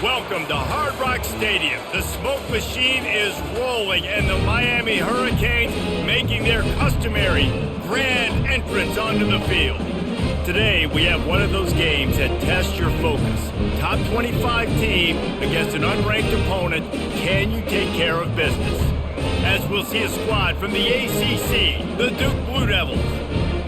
Welcome to Hard Rock Stadium. The smoke machine is rolling and the Miami Hurricanes making their customary grand entrance onto the field. Today, we have one of those games that tests your focus. Top 25 team against an unranked opponent. Can you take care of business? As we'll see a squad from the ACC, the Duke Blue Devils,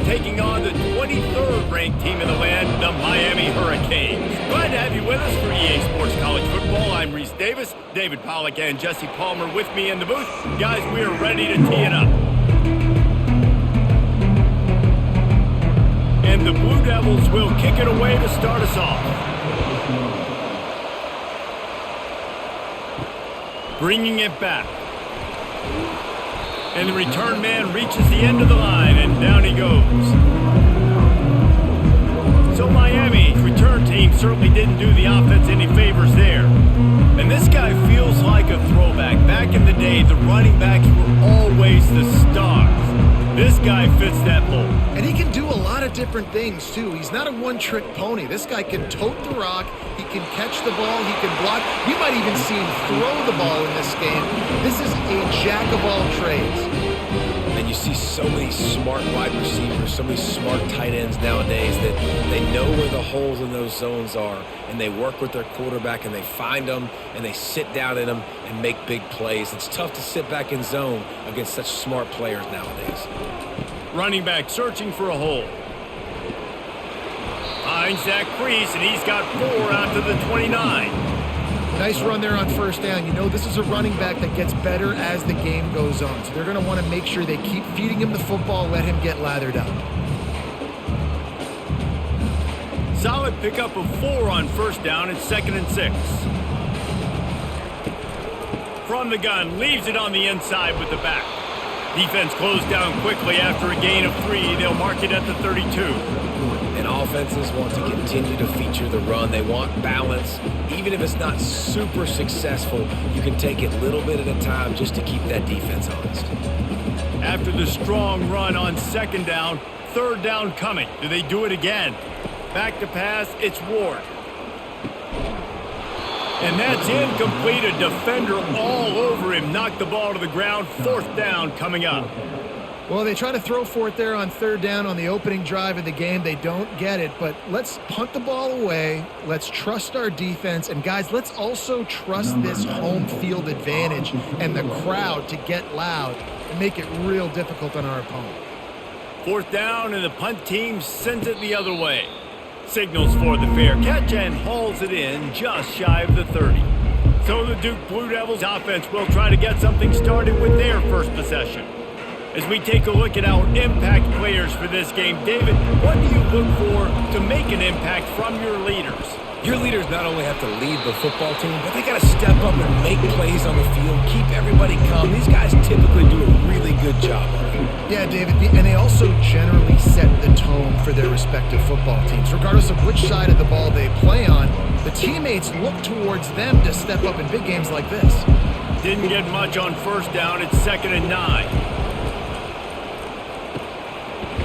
taking on the 23rd ranked team in the land, the Miami Hurricanes. Glad to have you with us for EA Sports College Football. I'm Reese Davis, David Pollack and Jesse Palmer with me in the booth. Guys, we are ready to tee it up. And the Blue Devils will kick it away to start us off. Bringing it back. And the return man reaches the end of the line, and down he goes. So Miami's return team certainly didn't do the offense any favors there. And this guy feels like a throwback. Back in the day, the running backs were always the stars. This guy fits that mold. And he can do a lot of different things, too. He's not a one-trick pony. This guy can tote the rock. He can catch the ball. He can block. You might even see him throw the ball in this game. This is a jack of all trades. And you see so many smart wide receivers, so many smart tight ends nowadays that they know where the holes in those zones are, and they work with their quarterback, and they find them, and they sit down in them and make big plays. It's tough to sit back in zone against such smart players nowadays. Running back searching for a hole. Finds that crease, and he's got 4 out to the 29. Nice run there on first down. You know, this is a running back that gets better as the game goes on. So they're going to want to make sure they keep feeding him the football, let him get lathered up. Solid pickup of 4 on first down. It's 2nd and 6. From the gun, leaves it on the inside with the back. Defense closed down quickly after a gain of 3. They'll mark it at the 32. And offenses want to continue to feature the run. They want balance. Even if it's not super successful, you can take it little bit at a time just to keep that defense honest. After the strong run on 2nd down, 3rd down coming. Do they do it again? Back to pass, it's Ward. And that's incomplete. A defender all over him. Knocked the ball to the ground. 4th down coming up. Well, they try to throw for it there on 3rd down on the opening drive of the game. They don't get it, but let's punt the ball away. Let's trust our defense. And, guys, let's also trust this home field advantage and the crowd to get loud and make it real difficult on our opponent. 4th down, and the punt team sends it the other way. Signals for the fair catch and hauls it in just shy of the 30. So the Duke Blue Devils offense will try to get something started with their first possession. As we take a look at our impact players for this game, David, what do you look for to make an impact from your leaders? Your leaders not only have to lead the football team, but they got to step up and make plays on the field, keep everybody calm. These guys typically do a really good job on it. Yeah, David, and they also generally set the tone for their respective football teams. Regardless of which side of the ball they play on, the teammates look towards them to step up in big games like this. Didn't get much on first down. It's 2nd and 9.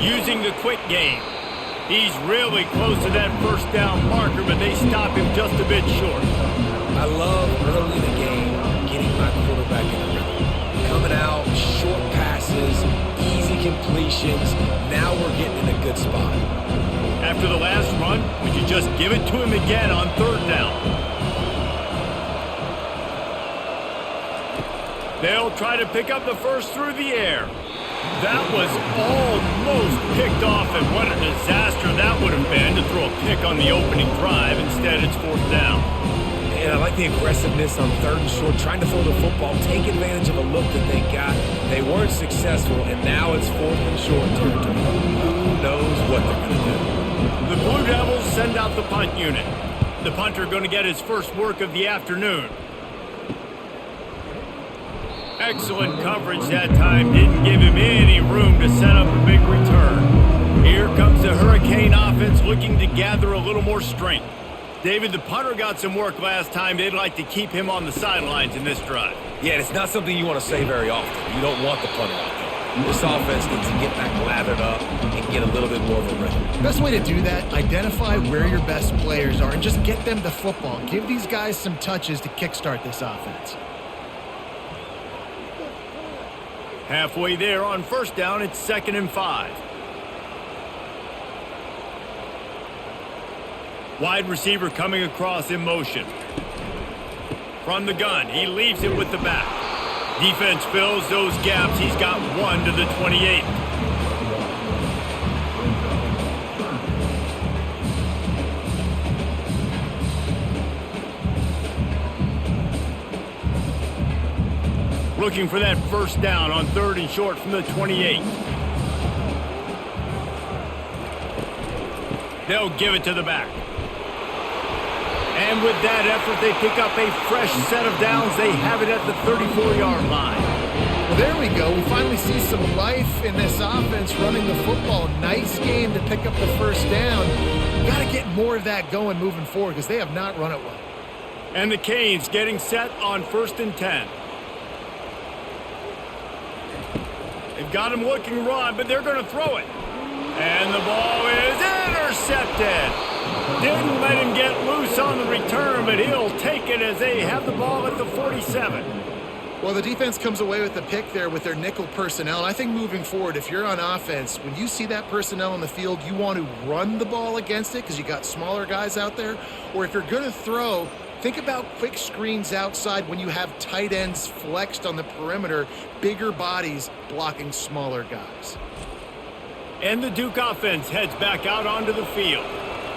Using the quick game. He's really close to that first down marker, but they stop him just a bit short. I love early in the game getting my quarterback in the rhythm. Coming out, short passes, easy completions. Now we're getting in a good spot. After the last run, would you just give it to him again on 3rd down? They'll try to pick up the first through the air. That was almost picked off, and what a disaster that would have been to throw a pick on the opening drive. Instead, it's 4th down. And I like the aggressiveness on 3rd and short, trying to throw the football, take advantage of a look that they got. They weren't successful, and now it's 4th and short territory. Who knows what they're going to do? The Blue Devils send out the punt unit. The punter going to get his first work of the afternoon. Excellent coverage that time. Didn't give him any room to set up a big return. Here comes the Hurricane offense looking to gather a little more strength. David, the punter got some work last time. They'd like to keep him on the sidelines in this drive. Yeah, it's not something you want to say very often. You don't want the punter out there. This offense needs to get back lathered up and get a little bit more of a rhythm. Best way to do that, identify where your best players are and just get them the football. Give these guys some touches to kickstart this offense. Halfway there on first down, it's 2nd and 5. Wide receiver coming across in motion. From the gun, he leaves it with the back. Defense fills those gaps. He's got 1 to the 28. Looking for that first down on 3rd and short from the 28. They'll give it to the back. And with that effort, they pick up a fresh set of downs. They have it at the 34-yard line. Well, there we go. We finally see some life in this offense running the football. Nice game to pick up the first down. Got to get more of that going moving forward because they have not run it well. And the Canes getting set on 1st and 10. They've got him looking run, but they're going to throw it. And the ball is intercepted. Didn't let him get loose on the return, but he'll take it as they have the ball at the 47. Well, the defense comes away with the pick there with their nickel personnel. I think moving forward, if you're on offense, when you see that personnel on the field, you want to run the ball against it because you got smaller guys out there. Or if you're going to throw, think about quick screens outside when you have tight ends flexed on the perimeter, bigger bodies blocking smaller guys. And the Duke offense heads back out onto the field.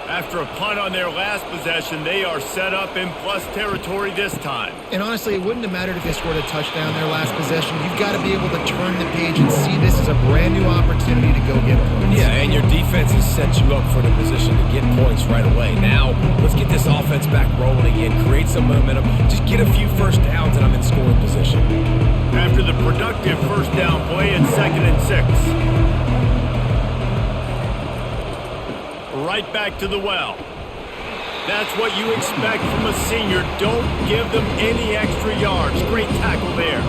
After a punt on their last possession, they are set up in plus territory this time. And honestly, it wouldn't have mattered if they scored a touchdown their last possession. You've got to be able to turn the page and see this as a brand new opportunity to go get points. Yeah, and your defense has set you up for the position to get points right away. Now, let's get this offense back rolling again, create some momentum, just get a few first downs, and I'm in scoring position. After the productive first down play, it's 2nd and 6. Right back to the well. That's what you expect from a senior. Don't give them any extra yards. Great tackle there.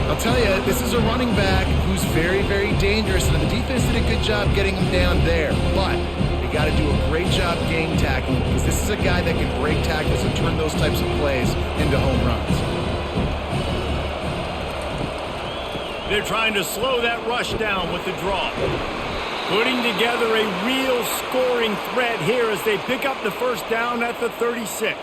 I'll tell you, this is a running back who's very, very dangerous, and the defense did a good job getting him down there. But they got to do a great job game tackling because this is a guy that can break tackles and turn those types of plays into home runs. They're trying to slow that rush down with the draw. Putting together a real scoring threat here as they pick up the first down at the 36.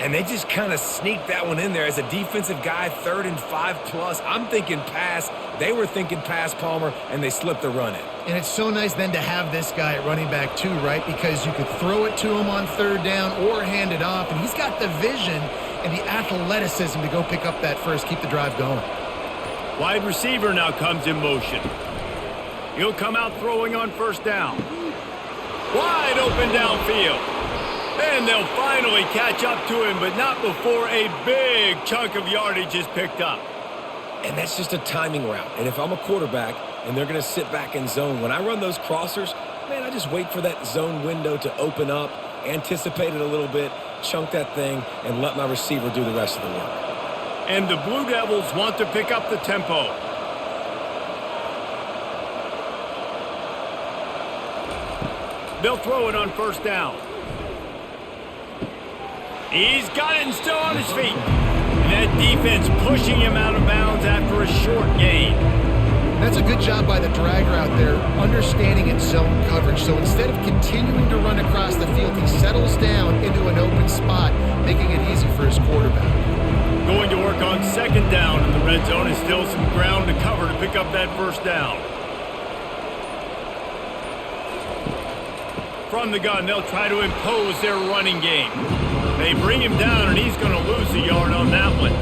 And they just kind of sneaked that one in there as a defensive guy, 3rd and 5+. I'm thinking pass. They were thinking pass, Palmer, and they slipped the run in. And it's so nice then to have this guy at running back too, right? Because you could throw it to him on 3rd down or hand it off, and he's got the vision and the athleticism to go pick up that first, keep the drive going. Wide receiver now comes in motion. He'll come out throwing on first down. Wide open downfield. And they'll finally catch up to him, but not before a big chunk of yardage is picked up. And that's just a timing route. And if I'm a quarterback and they're going to sit back in zone, when I run those crossers, man, I just wait for that zone window to open up, anticipate it a little bit, chunk that thing, and let my receiver do the rest of the work. And the Blue Devils want to pick up the tempo. They'll throw it on first down. He's got it and still on his feet. And that defense pushing him out of bounds after a short gain. That's a good job by the drag route there, understanding its zone coverage. So instead of continuing to run across the field, he settles down into an open spot, making it easy for his quarterback. Going to work on 2nd down in the red zone, and still some ground to cover to pick up that first down. From the gun, they'll try to impose their running game. They bring him down, and he's going to lose a yard on that one.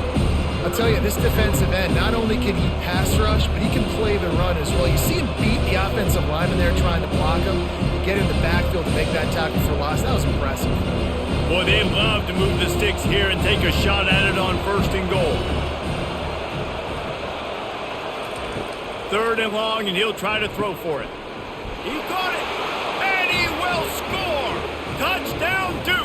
I'll tell you, this defensive end, not only can he pass rush, but he can play the run as well. You see him beat the offensive lineman there trying to block him, and get in the backfield to make that tackle for loss. That was impressive. Boy, they love to move the sticks here and take a shot at it on 1st and goal. 3rd and long, and he'll try to throw for it. He got it, and he will score. Touchdown, Duke.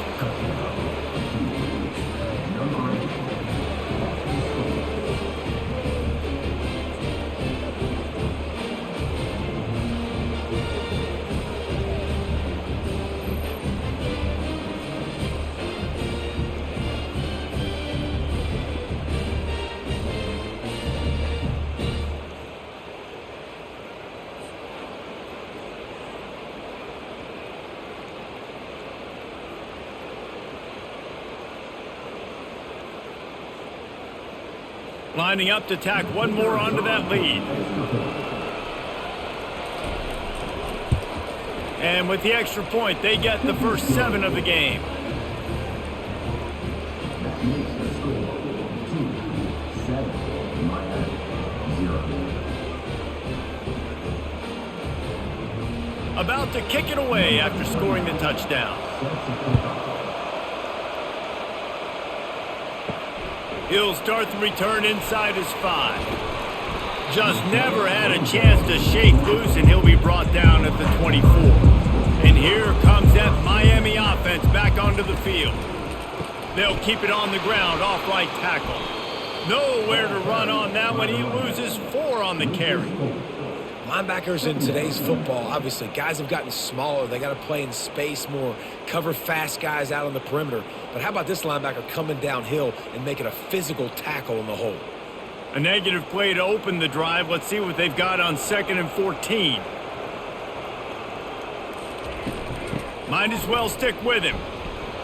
Lining up to tack one more onto that lead. And with the extra point, they get the first 7 of the game. About to kick it away after scoring the touchdown. He'll start the return inside his 5. Just never had a chance to shake loose, and he'll be brought down at the 24. And here comes that Miami offense back onto the field. They'll keep it on the ground off right tackle. Nowhere to run on that one. He loses 4 on the carry. Linebackers in today's football, obviously, guys have gotten smaller. They got to play in space more, cover fast guys out on the perimeter. But how about this linebacker coming downhill and making a physical tackle in the hole? A negative play to open the drive. Let's see what they've got on 2nd and 14. Might as well stick with him.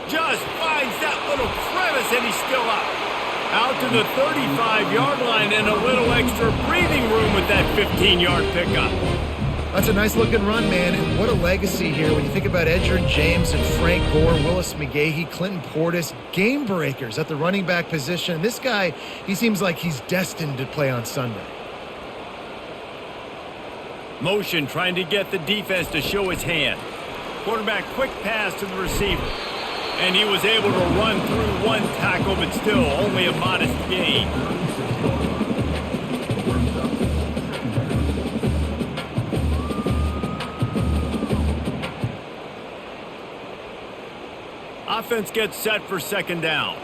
Just finds that little crevice, and he's still up. Out to the 35-yard line, and a little extra breathing room with that 15-yard pickup. That's a nice-looking run, man, and what a legacy here when you think about Edgerrin James and Frank Gore, Willis McGahee, Clinton Portis, game breakers at the running back position. This guy, he seems like he's destined to play on Sunday. Motion trying to get the defense to show his hand. Quarterback quick pass to the receiver. And he was able to run through 1 tackle, but still only a modest gain. Offense gets set for 2nd down.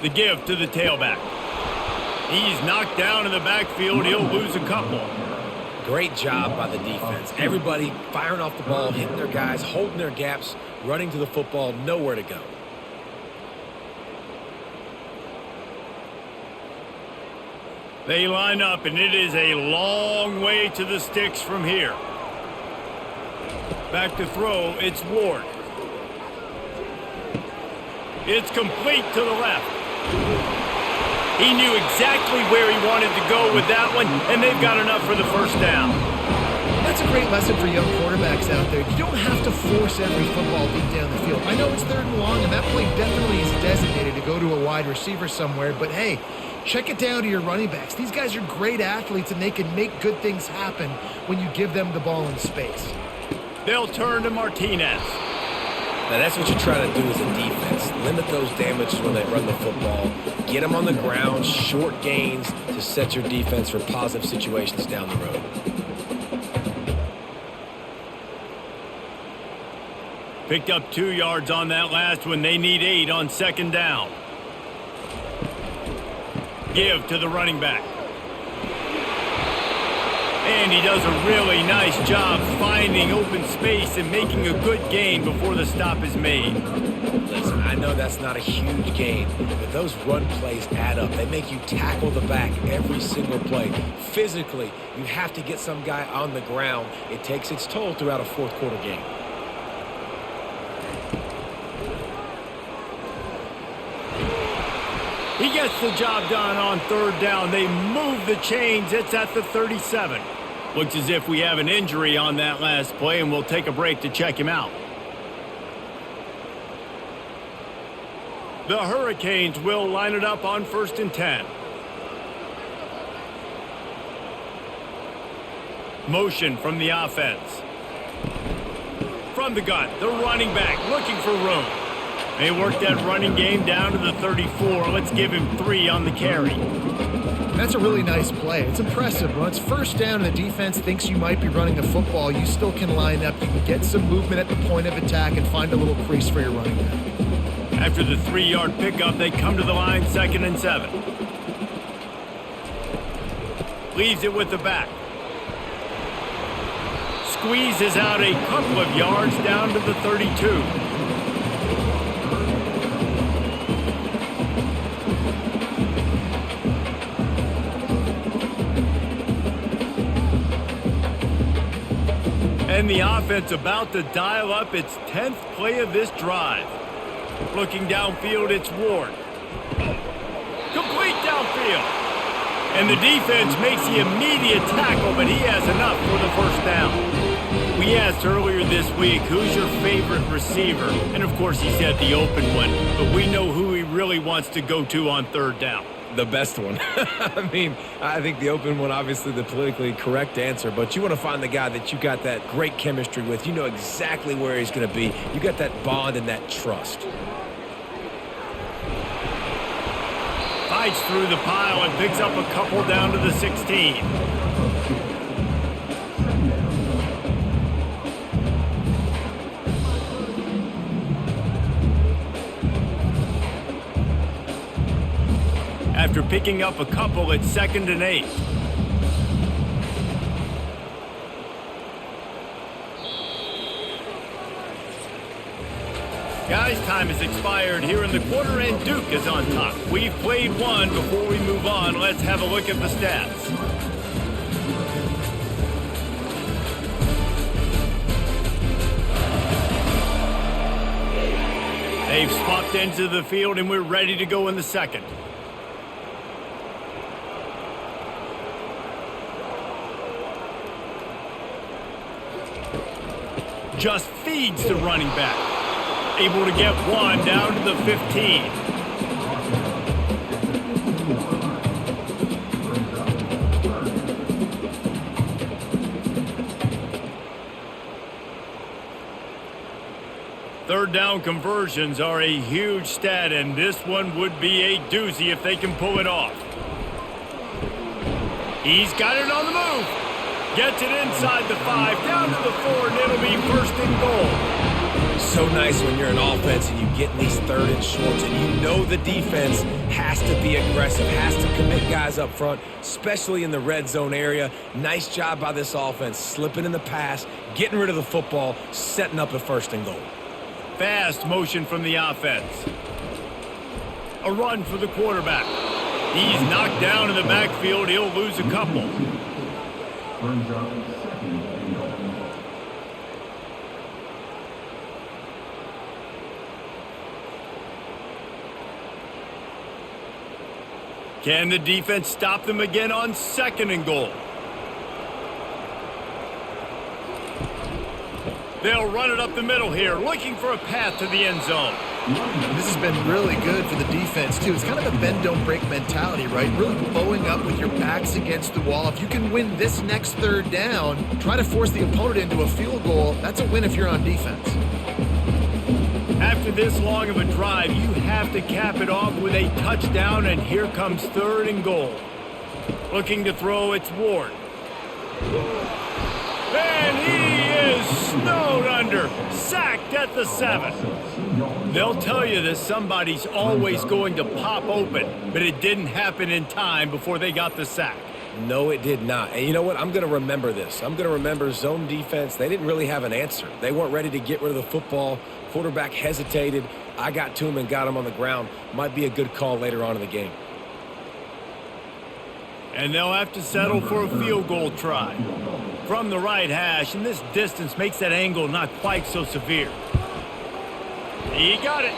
The give to the tailback. He's knocked down in the backfield. He'll lose a couple. Great job by the defense. Everybody firing off the ball, hitting their guys, holding their gaps, running to the football, nowhere to go. They line up, and it is a long way to the sticks from here. Back to throw, it's Ward. It's complete to the left. He knew exactly where he wanted to go with that one, and they've got enough for the first down. That's a great lesson for young quarterbacks out there. You don't have to force every football deep down the field. I know it's 3rd and long, and that play definitely is designated to go to a wide receiver somewhere, but hey, check it down to your running backs. These guys are great athletes, and they can make good things happen when you give them the ball in space. They'll turn to Martinez. Now that's what you try to do as a defense. Limit those damages when they run the football. Get them on the ground, short gains to set your defense for positive situations down the road. Picked up 2 yards on that last one. They need 8 on 2nd down. Give to the running back. And he does a really nice job finding open space and making a good gain before the stop is made. Listen, I know that's not a huge gain, but those run plays add up. They make you tackle the back every single play. Physically, you have to get some guy on the ground. It takes its toll throughout a 4th quarter game. He gets the job done on 3rd down. They move the chains. It's at the 37. Looks as if we have an injury on that last play, and we'll take a break to check him out. The Hurricanes will line it up on 1st and 10. Motion from the offense. From the gun, the running back looking for room. They work that running game down to the 34. Let's give him 3 on the carry. That's a really nice play. It's impressive. When it's 1st down and the defense thinks you might be running the football, you still can line up. You can get some movement at the point of attack and find a little crease for your running back. After the 3-yard pickup, they come to the line 2nd and 7. Leaves it with the back. Squeezes out a couple of yards down to the 32. And the offense about to dial up its 10th play of this drive. Looking downfield, it's Ward. Complete downfield. And the defense makes the immediate tackle, but he has enough for the first down. We asked earlier this week, who's your favorite receiver? And of course he said the open one, but we know who he really wants to go to on third down. The best one. I mean, I think the open one, obviously the politically correct answer, but you want to find the guy that you got that great chemistry with. You know exactly where he's going to be. You got that bond and that trust. Fights through the pile and picks up a couple down to the 16. After picking up a couple, it's 2nd and 8. Guys, time has expired here in the quarter, and Duke is on top. We've played one. Before we move on, let's have a look at the stats. They've swapped into the field, and we're ready to go in the second. Just feeds the running back. Able to get one down to the 15. Third down conversions are a huge stat, and this one would be a doozy if they can pull it off. He's got it on the move. Gets it inside the 5, down to the 4, and it'll be 1st and goal. So nice when you're an offense and you get in these 3rd and shorts and you know the defense has to be aggressive, has to commit guys up front, especially in the red zone area. Nice job by this offense, slipping in the pass, getting rid of the football, setting up a 1st and goal. Fast motion from the offense. A run for the quarterback. He's knocked down in the backfield. He'll lose a couple. Can the defense stop them again on 2nd and goal? They'll run it up the middle here, looking for a path to the end zone. This has been really good for the defense, too. It's kind of a bend-don't-break mentality, right? Really bowing up with your backs against the wall. If you can win this next 3rd down, try to force the opponent into a field goal. That's a win if you're on defense. After this long of a drive, you have to cap it off with a touchdown, and here comes 3rd and goal. Looking to throw, it's Ward. And he is snowed under, sacked at the 7. They'll tell you that somebody's always going to pop open, but it didn't happen in time before they got the sack. No, it did not. And you know what? I'm going to remember this. I'm going to remember zone defense. They didn't really have an answer. They weren't ready to get rid of the football. Quarterback hesitated. I got to him and got him on the ground. Might be a good call later on in the game. And they'll have to settle for a field goal try. From the right hash, and this distance makes that angle not quite so severe. He got it.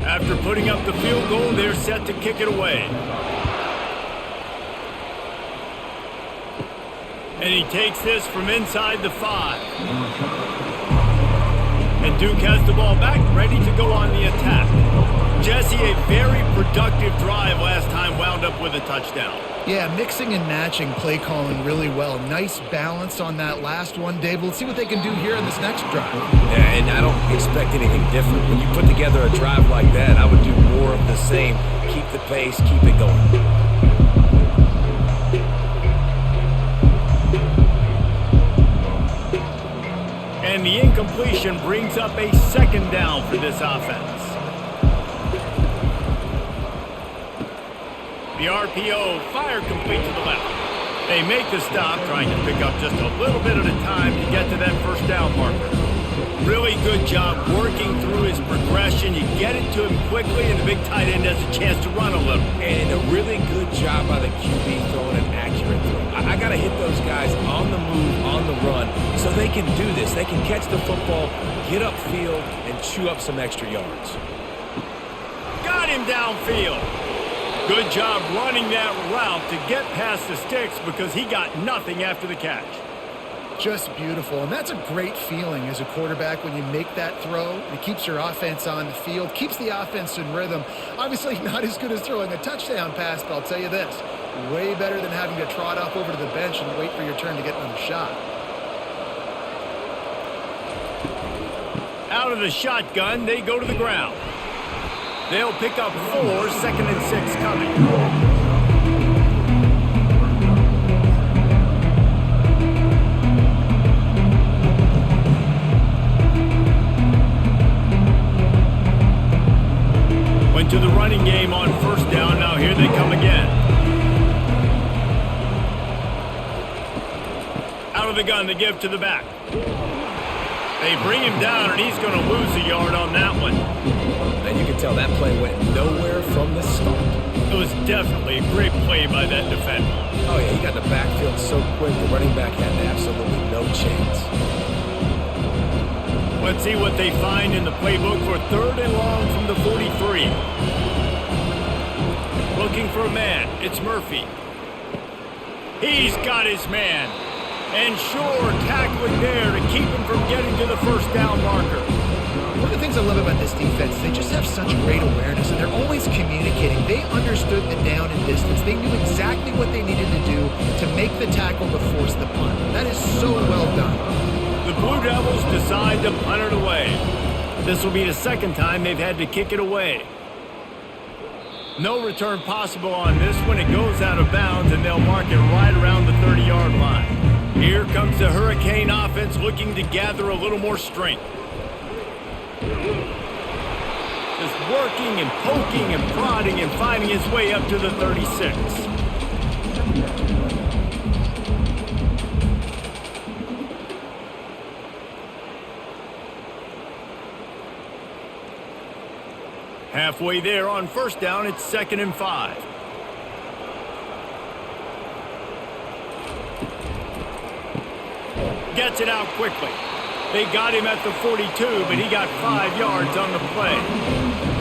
After putting up the field goal, they're set to kick it away. And he takes this from inside the 5. And Duke has the ball back, ready to go on the attack. Jesse, a very productive drive last time, wound up with a touchdown. Yeah, mixing and matching play calling really well. Nice balance on that last one, Dave. Let's see what they can do here in this next drive. Yeah, and I don't expect anything different. When you put together a drive like that, I would do more of the same. Keep the pace, keep it going. And the incompletion brings up a 2nd down for this offense. The RPO, fire complete to the left. They make the stop, trying to pick up just a little bit at a time to get to that first down marker. Really good job working through his progression. You get it to him quickly, and the big tight end has a chance to run a little. And a really good job by the QB throwing an accurate throw. I got to hit those guys on the move, on the run, so they can do this. They can catch the football, get upfield, and chew up some extra yards. Got him downfield. Good job running that route to get past the sticks because he got nothing after the catch. Just beautiful, and that's a great feeling as a quarterback when you make that throw. It keeps your offense on the field, keeps the offense in rhythm. Obviously not as good as throwing a touchdown pass, but I'll tell you this, way better than having to trot off over to the bench and wait for your turn to get another shot. Out of the shotgun, they go to the ground. They'll pick up 4, 2nd and 6 coming. To the running game on first down. Now here they come again. Out of the gun to give to the back. They bring him down, and he's going to lose a yard on that one. And you can tell that play went nowhere from the start. It was definitely a great play by that defender. Oh, yeah, he got the backfield so quick, the running back had absolutely no chance. Let's see what they find in the playbook for 3rd and long from the 43. Looking for a man. It's Murphy. He's got his man. And sure, tackling there to keep him from getting to the first down marker. One of the things I love about this defense, they just have such great awareness, and they're always communicating. They understood the down and distance. They knew exactly what they needed to do to make the tackle to force the punt. That is so well done. The Blue Devils decide to punt it away. This will be the second time they've had to kick it away. No return possible on this one. It goes out of bounds, and they'll mark it right around the 30-yard line. Here comes the Hurricane offense looking to gather a little more strength. Just working and poking and prodding and finding his way up to the 36. Halfway there on first down, it's 2nd and 5. Gets it out quickly. They got him at the 42, but he got 5 yards on the play.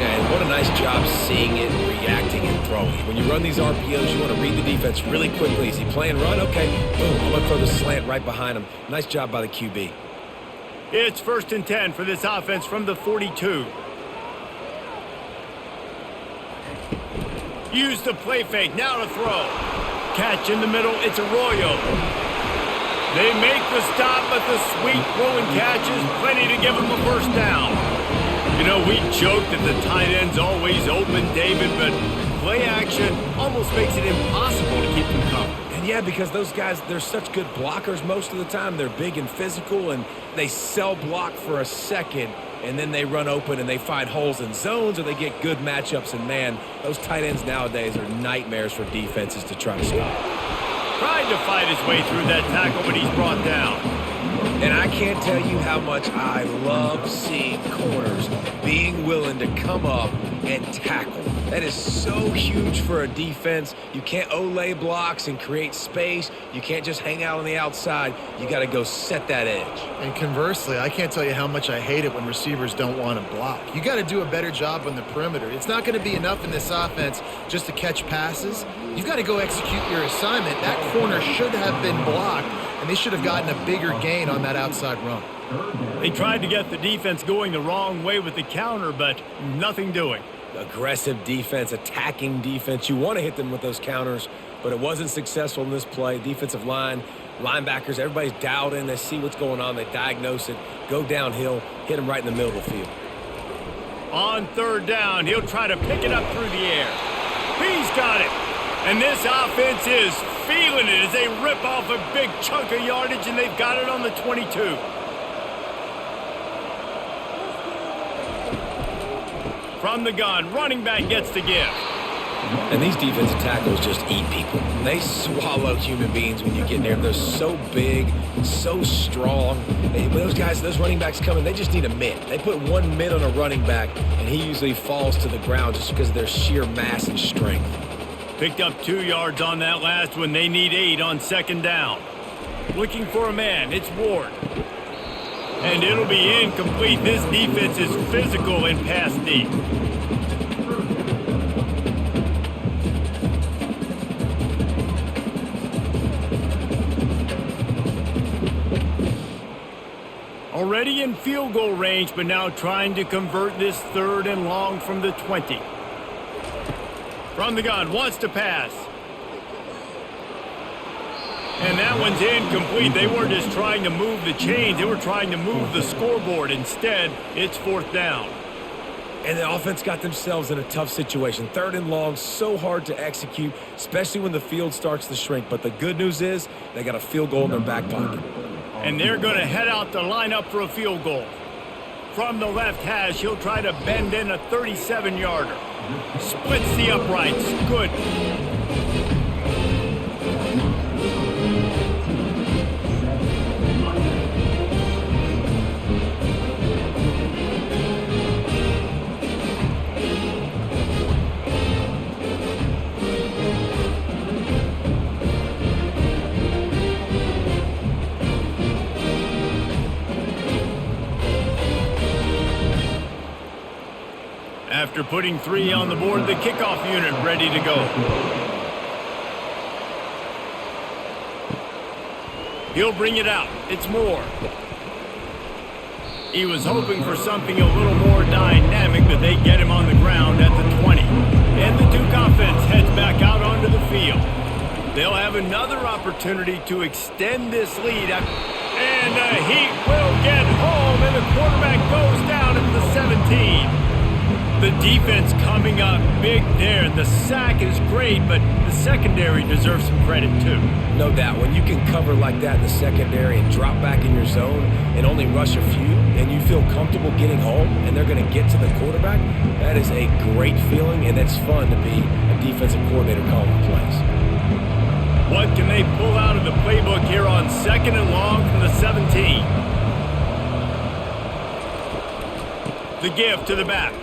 And what a nice job seeing it, reacting, and throwing. When you run these RPOs, you want to read the defense really quickly. Is he playing run? Okay, boom, I'm going to throw the slant right behind him. Nice job by the QB. It's 1st and 10 for this offense from the 42. Use the play fake, now to throw. Catch in the middle, it's Arroyo. They make the stop, but the sweet throwing catch is plenty to give them a first down. You know, we joke that the tight end's always open, David, but play action almost makes it impossible to keep them covered. And yeah, because those guys, they're such good blockers most of the time. They're big and physical, and they cell block for a second, and then they run open and they find holes in zones, or they get good matchups. And man, those tight ends nowadays are nightmares for defenses to try to stop. Tried to fight his way through that tackle, but he's brought down. And I can't tell you how much I love seeing corners being willing to come up and tackle. That is so huge for a defense. You can't olay blocks and create space. You can't just hang out on the outside. You got to go set that edge. And conversely, I can't tell you how much I hate it when receivers don't want to block. You got to do a better job on the perimeter. It's not going to be enough in this offense just to catch passes. You've got to go execute your assignment. That corner should have been blocked, and they should have gotten a bigger gain on that outside run. They tried to get the defense going the wrong way with the counter, but nothing doing. Aggressive defense, attacking defense. You want to hit them with those counters, but it wasn't successful in this play. Defensive line, linebackers, everybody's dialed in. They see what's going on. They diagnose it, go downhill, hit them right in the middle of the field. On 3rd down, he'll try to pick it up through the air. He's got it. And this offense is feeling it as they rip off a big chunk of yardage, and they've got it on the 22. From the gun, running back gets to give. And these defensive tackles just eat people. They swallow human beings when you get near them. They're so big, so strong. When those guys, those running backs come in, they just need a mitt. They put one mitt on a running back, and he usually falls to the ground just because of their sheer mass and strength. Picked up 2 yards on that last one. They need 8 on second down. Looking for a man. It's Ward. And it'll be incomplete. This defense is physical in pass deep. Already in field goal range, but now trying to convert this 3rd and long from the 20. From the gun, wants to pass. And that one's incomplete. They weren't just trying to move the chains. They were trying to move the scoreboard. Instead, it's 4th down. And the offense got themselves in a tough situation. 3rd and long, so hard to execute, especially when the field starts to shrink. But the good news is they got a field goal in their back pocket. And they're going to head out to line up for a field goal. From the left hash, he'll try to bend in a 37-yarder. Splits the uprights. Good. After putting 3 on the board, the kickoff unit ready to go. He'll bring it out. It's Moore. He was hoping for something a little more dynamic, but they get him on the ground at the 20. And the Duke offense heads back out onto the field. They'll have another opportunity to extend this lead. And he will get home, and the quarterback goes down at the 17. The defense coming up big there. The sack is great, but the secondary deserves some credit too. No doubt. When you can cover like that in the secondary and drop back in your zone and only rush a few, and you feel comfortable getting home and they're going to get to the quarterback, that is a great feeling, and it's fun to be a defensive coordinator calling plays. What can they pull out of the playbook here on 2nd and long from the 17? The give to the back.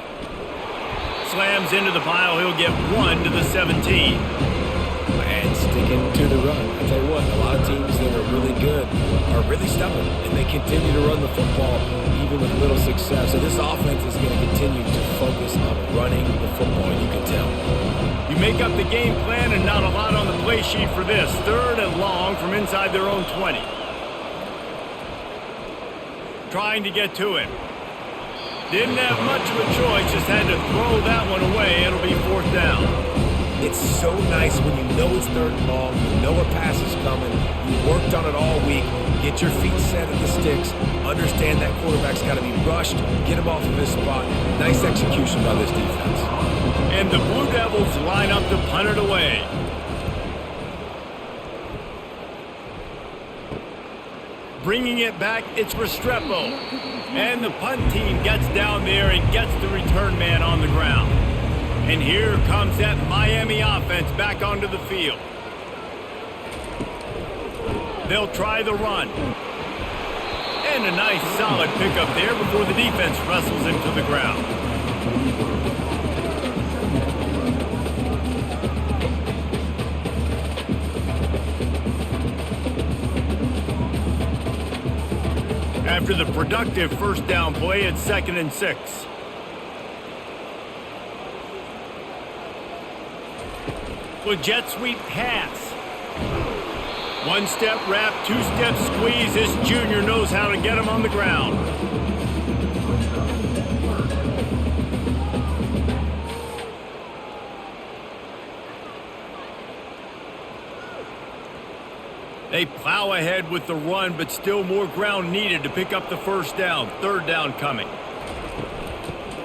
Slams into the pile. He'll get 1 to the 17. And sticking to the run. I tell you what, a lot of teams that are really good are really stubborn, and they continue to run the football even with little success. So this offense is going to continue to focus on running the football, you can tell. You make up the game plan and not a lot on the play sheet for this. 3rd and long from inside their own 20. Trying to get to him. Didn't have much of a choice, just had to throw that one away. It'll be 4th down. It's so nice when you know it's 3rd and long, you know a pass is coming, you worked on it all week, get your feet set at the sticks, understand that quarterback's got to be rushed, get him off of his spot. Nice execution by this defense. And the Blue Devils line up to punt it away. Bringing it back, it's Restrepo. And the punt team gets down there and gets the return man on the ground. And here comes that Miami offense back onto the field. They'll try the run. And a nice solid pickup there before the defense wrestles him to the ground. After the productive 1st down play, it's 2nd and 6. With jet sweep pass. 1-step wrap, 2-step squeeze. This junior knows how to get him on the ground. They plow ahead with the run, but still more ground needed to pick up the 1st down. 3rd down coming.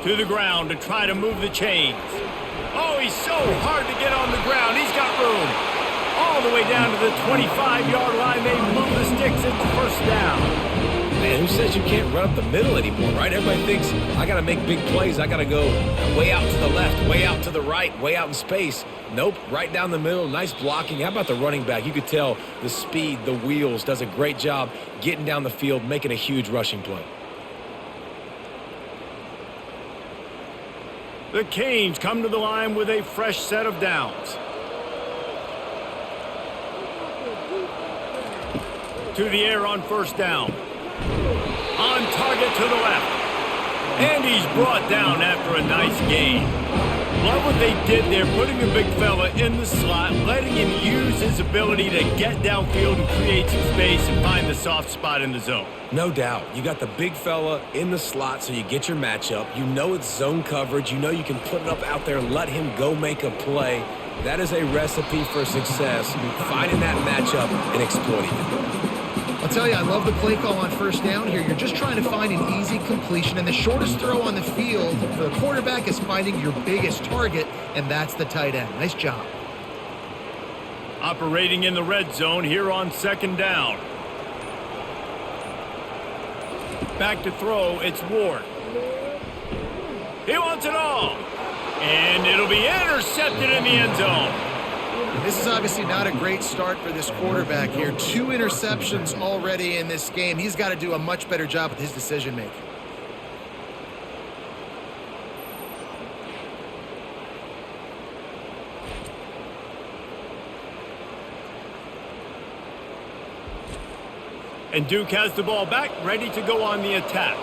To the ground to try to move the chains. Oh, he's so hard to get on the ground. He's got room. All the way down to the 25-yard line. They move the sticks. It's 1st down. Man, who says you can't run up the middle anymore, right? Everybody thinks I got to make big plays. I got to go way out to the left, way out to the right, way out in space. Nope, right down the middle. Nice blocking. How about the running back? You could tell the speed, the wheels, does a great job getting down the field, making a huge rushing play. The Canes come to the line with a fresh set of downs. To the air on first down. On target to the left. And he's brought down after a nice gain. Love what they did there, putting the big fella in the slot, letting him use his ability to get downfield and create some space and find the soft spot in the zone. No doubt. You got the big fella in the slot so you get your matchup. You know it's zone coverage. You know you can put it up out there, let him go make a play. That is a recipe for success, finding that matchup and exploiting it. I'll tell you, I love the play call on first down here. You're just trying to find an easy completion, and the shortest throw on the field for the quarterback is finding your biggest target, and that's the tight end. Nice job. Operating in the red zone here on second down. Back to throw, it's Ward. He wants it all. And it'll be intercepted in the end zone. This is obviously not a great start for this quarterback here. 2 interceptions already in this game. He's got to do a much better job with his decision-making. And Duke has the ball back, ready to go on the attack.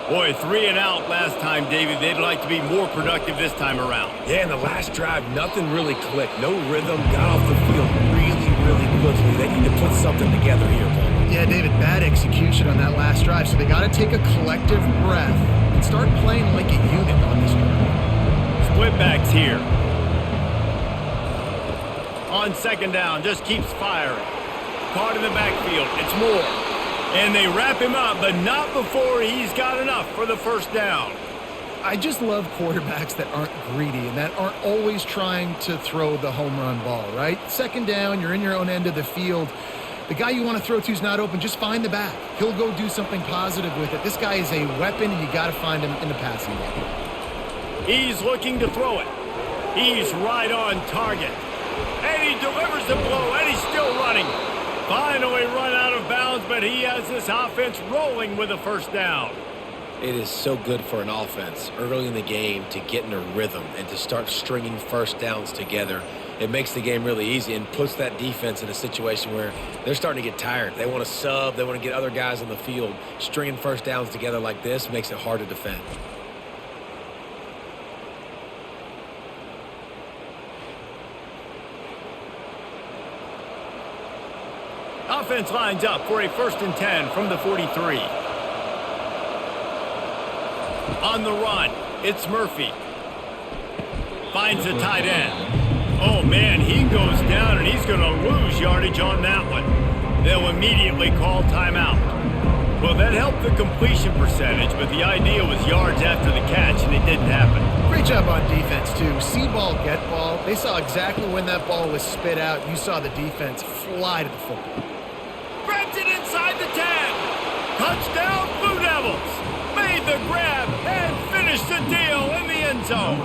Boy, 3 and out last time, David. They'd like to be more productive this time around. Yeah, in the last drive, nothing really clicked. No rhythm, got off the field really, really quickly. They need to put something together here, Paul. Yeah, David, bad execution on that last drive, so they got to take a collective breath and start playing like a unit on this drive. Split backs here. On second down, just keeps firing. Caught in the backfield, it's Moore. And they wrap him up, but not before he's got enough for the first down. I just love quarterbacks that aren't greedy and that aren't always trying to throw the home run ball, right? Second down, you're in your own end of the field. The guy you want to throw to is not open. Just find the back. He'll go do something positive with it. This guy is a weapon, and you got to find him in the passing game. He's looking to throw it. He's right on target. And he delivers the blow, and he's still running. Finally run out of bounds, but he has this offense rolling with a first down. It is so good for an offense early in the game to get in a rhythm and to start stringing first downs together. It makes the game really easy and puts that defense in a situation where they're starting to get tired. They want to sub. They want to get other guys on the field. Stringing first downs together like this makes it hard to defend. Offense lines up for a 1st and 10 from the 43. On the run, it's Murphy. Finds a tight end. Oh, man, he goes down, and he's going to lose yardage on that one. They'll immediately call timeout. Well, that helped the completion percentage, but the idea was yards after the catch, and it didn't happen. Great job on defense, too. See ball, get ball. They saw exactly when that ball was spit out. You saw the defense fly to the football. Grabs it inside the 10. Touchdown, Blue Devils. Made the grab and finished the deal in the end zone.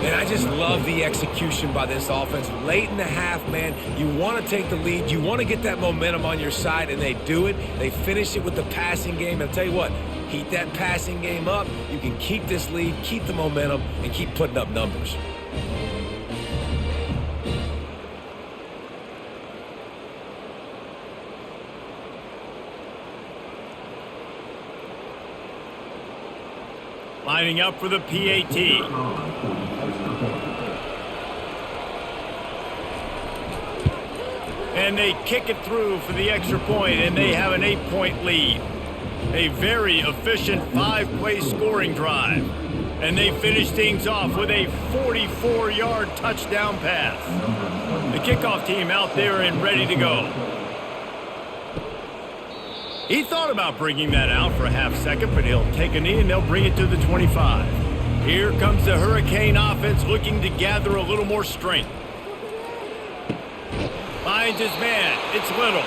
And I just love the execution by this offense. Late in the half, man, you want to take the lead. You want to get that momentum on your side, and they do it. They finish it with the passing game. And I'll tell you what, keep that passing game up. You can keep this lead, keep the momentum, and keep putting up numbers. Lining up for the PAT. And they kick it through for the extra point, and they have an 8-point lead. A very efficient 5-play scoring drive. And they finish things off with a 44-yard touchdown pass. The kickoff team out there and ready to go. He thought about bringing that out for a half second, but he'll take a knee and they'll bring it to the 25. Here comes the Hurricane offense looking to gather a little more strength. Finds his man. It's Little.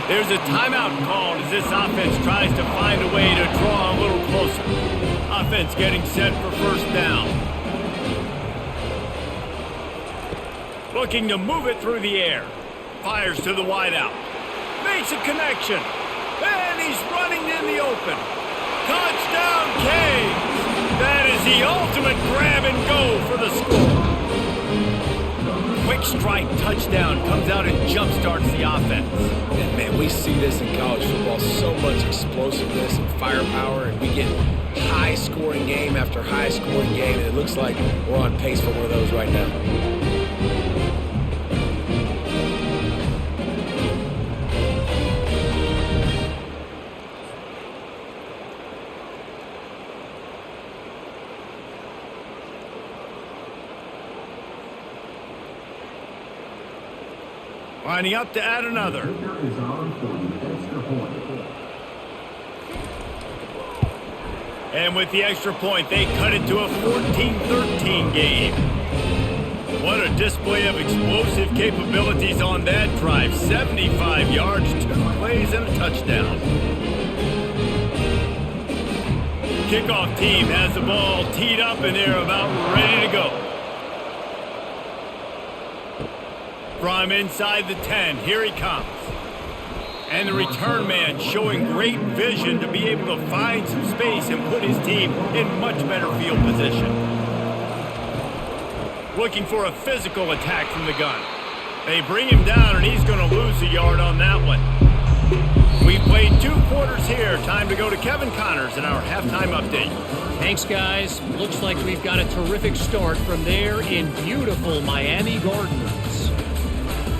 There's a timeout called as this offense tries to find a way to draw a little closer. Offense getting set for first down. Looking to move it through the air. Fires to the wideout. Makes a connection. And he's running in the open. Touchdown, Canes! That is the ultimate grab and go for the score. Quick strike touchdown comes out and jump-starts the offense. And man, we see this in college football, so much explosiveness and firepower, and we get high-scoring game after high-scoring game, and it looks like we're on pace for one of those right now. Lining up to add another. And with the extra point, they cut it to a 14-13 game. What a display of explosive capabilities on that drive. 75 yards, 2 plays, and a touchdown. Kickoff team has the ball teed up, and they're about ready to go. From inside the 10, here he comes. And the return man showing great vision to be able to find some space and put his team in much better field position. Looking for a physical attack from the gun. They bring him down, and he's going to lose a yard on that one. We've played 2 quarters here. Time to go to Kevin Connors in our halftime update. Thanks, guys. Looks like we've got a terrific start from there in beautiful Miami Gardens.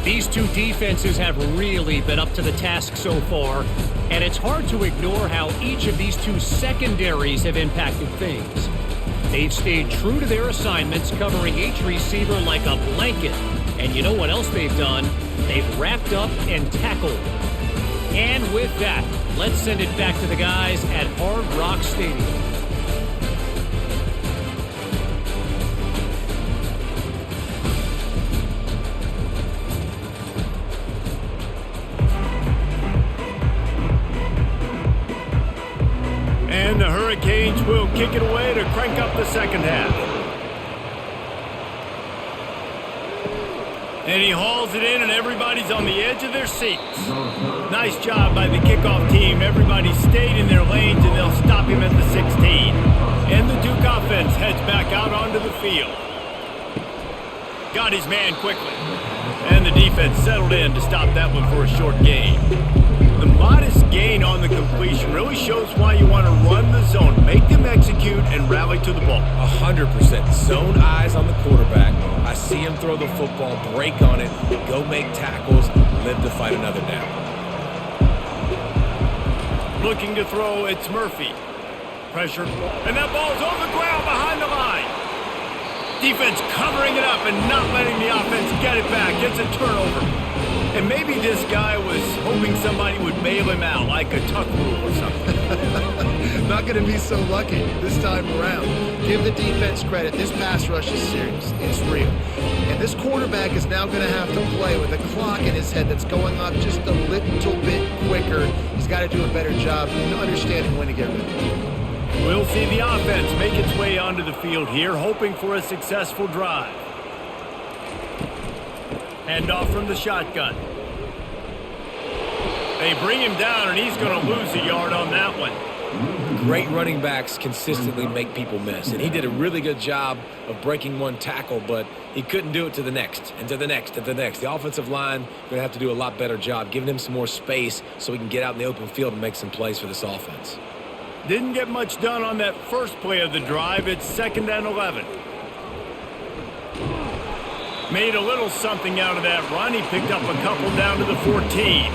These 2 defenses have really been up to the task so far, and it's hard to ignore how each of these 2 secondaries have impacted things. They've stayed true to their assignments, covering each receiver like a blanket. And you know what else they've done? They've wrapped up and tackled. And with that, let's send it back to the guys at Hard Rock Stadium. And the Hurricanes will kick it away to crank up the second half. And he hauls it in, and everybody's on the edge of their seats. Nice job by the kickoff team. Everybody stayed in their lanes, and they'll stop him at the 16. And the Duke offense heads back out onto the field. Got his man quickly. And the defense settled in to stop that one for a short gain. The modest gain on the completion really shows why you want to run the zone, make them execute, and rally to the ball. 100%. Zone eyes on the quarterback. I see him throw the football, break on it, go make tackles, live to fight another down. Looking to throw, it's Murphy. Pressure, and that ball's on the ground behind the line. Defense covering it up and not letting the offense get it back. It's a turnover. And maybe this guy was hoping somebody would bail him out, like a tuck rule or something. Not going to be so lucky this time around. Give the defense credit. This pass rush is serious. It's real. And this quarterback is now going to have to play with a clock in his head that's going up just a little bit quicker. He's got to do a better job understanding when to get rid of it. We'll see the offense make its way onto the field here, hoping for a successful drive. Handoff from the shotgun. They bring him down, and he's going to lose a yard on that one. Great running backs consistently make people miss, and he did a really good job of breaking one tackle, but he couldn't do it to the next, and to the next, and to the next. The offensive line going to have to do a lot better job, giving him some more space so he can get out in the open field and make some plays for this offense. Didn't get much done on that first play of the drive. It's 2nd and 11. Made a little something out of that run. He picked up a couple down to the 14.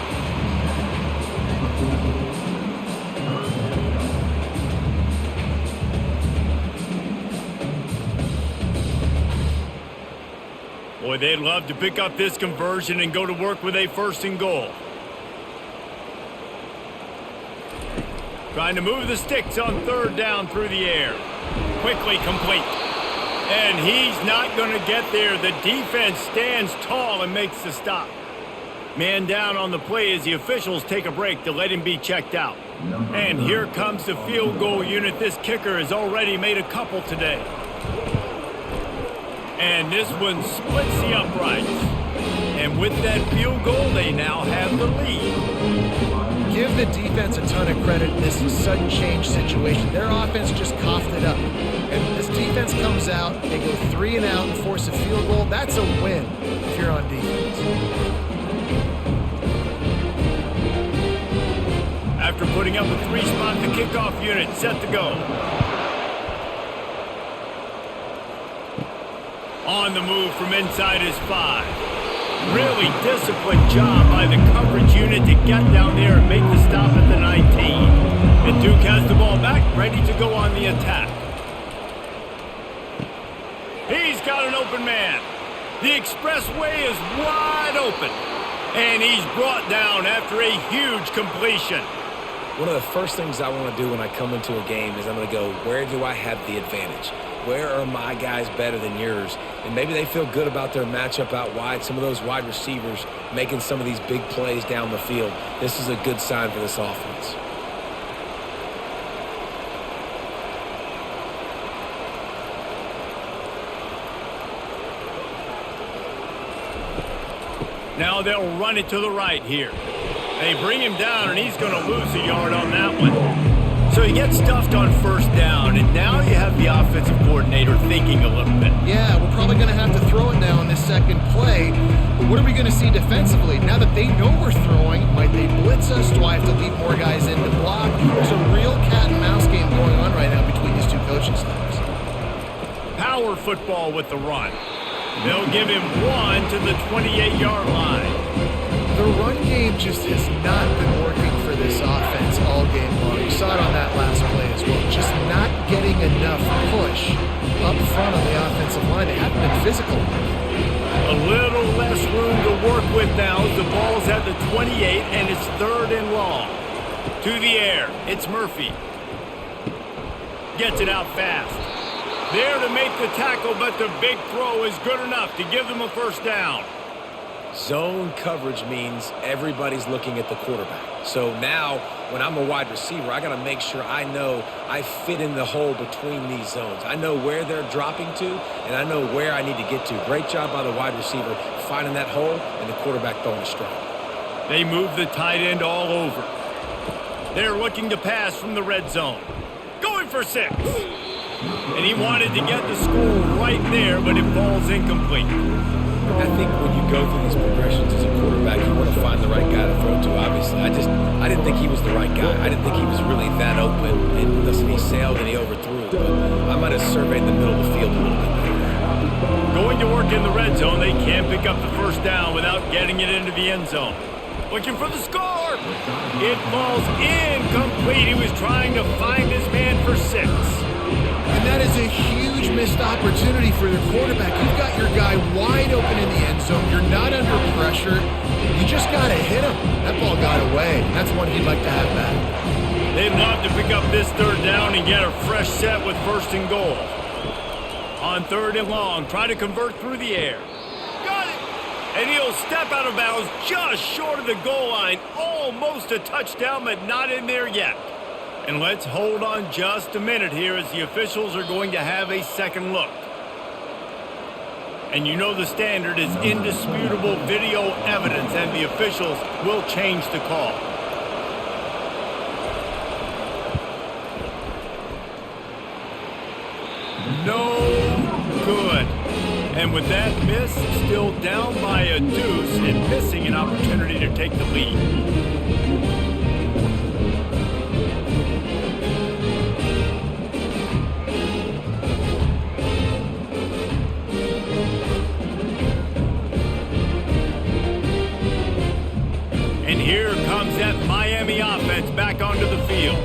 Boy, they'd love to pick up this conversion and go to work with a 1st and goal. Trying to move the sticks on 3rd down through the air. Quickly complete. And he's not going to get there. The defense stands tall and makes the stop. Man down on the play as the officials take a break to let him be checked out. And here comes the field goal unit. This kicker has already made a couple today. And this one splits the uprights. And with that field goal, they now have the lead. Give the defense a ton of credit in this sudden change situation. Their offense just coughed it up. And this defense comes out, they go 3 and out and force a field goal. That's a win if you're on defense. After putting up a 3-spot, the kickoff unit set to go. On the move from inside his 5. Really disciplined job by the coverage unit to get down there and make the stop at the 19. And Duke has the ball back, ready to go on the attack. He's got an open man. The expressway is wide open. And he's brought down after a huge completion. One of the first things I want to do when I come into a game is I'm going to go, where do I have the advantage? Where are my guys better than yours? And maybe they feel good about their matchup out wide. Some of those wide receivers making some of these big plays down the field. This is a good sign for this offense. Now they'll run it to the right here. They bring him down, and he's going to lose a yard on that one. So he gets stuffed on first down, and now you have the offensive coordinator thinking a little bit. Yeah, we're probably going to have to throw it now in this second play. But what are we going to see defensively? Now that they know we're throwing, might they blitz us? Do I have to leave more guys in to block? There's a real cat and mouse game going on right now between these two coaching staffs. Power football with the run. They'll give him 1 to the 28-yard line. The run game just has not been working for this offense all game long. You saw it on that last play as well. Just not getting enough push up front on the offensive line. They haven't been physical. A little less room to work with now as the ball's at the 28, and it's 3rd and long. To the air, it's Murphy. Gets it out fast. There to make the tackle, but the big throw is good enough to give them a first down. Zone coverage means everybody's looking at the quarterback. So now, when I'm a wide receiver, I got to make sure I know I fit in the hole between these zones. I know where they're dropping to, and I know where I need to get to. Great job by the wide receiver finding that hole, and the quarterback throwing a strike. They move the tight end all over. They're looking to pass from the red zone. Going for 6. And he wanted to get the score right there, but it falls incomplete. I think when you go through these progressions as a quarterback, you want to find the right guy to throw to, obviously. I didn't think he was the right guy. I didn't think he was really that open. And listen, he sailed and he overthrew. But I might have surveyed the middle of the field a little bit better. Going to work in the red zone, they can't pick up the first down without getting it into the end zone. Looking for the score. It falls incomplete. He was trying to find his man for 6. And that is a huge missed opportunity for your quarterback. You've got your guy wide open in the end zone. You're not under pressure. You just got to hit him. That ball got away. That's one he'd like to have back. They'd love to pick up this 3rd down and get a fresh set with 1st and goal. On 3rd and long, try to convert through the air. Got it! And he'll step out of bounds just short of the goal line. Almost a touchdown, but not in there yet. And let's hold on just a minute here as the officials are going to have a second look. And you know the standard is indisputable video evidence, and the officials will change the call. No good. And with that miss, still down by a deuce and missing an opportunity to take the lead. Here comes that Miami offense back onto the field.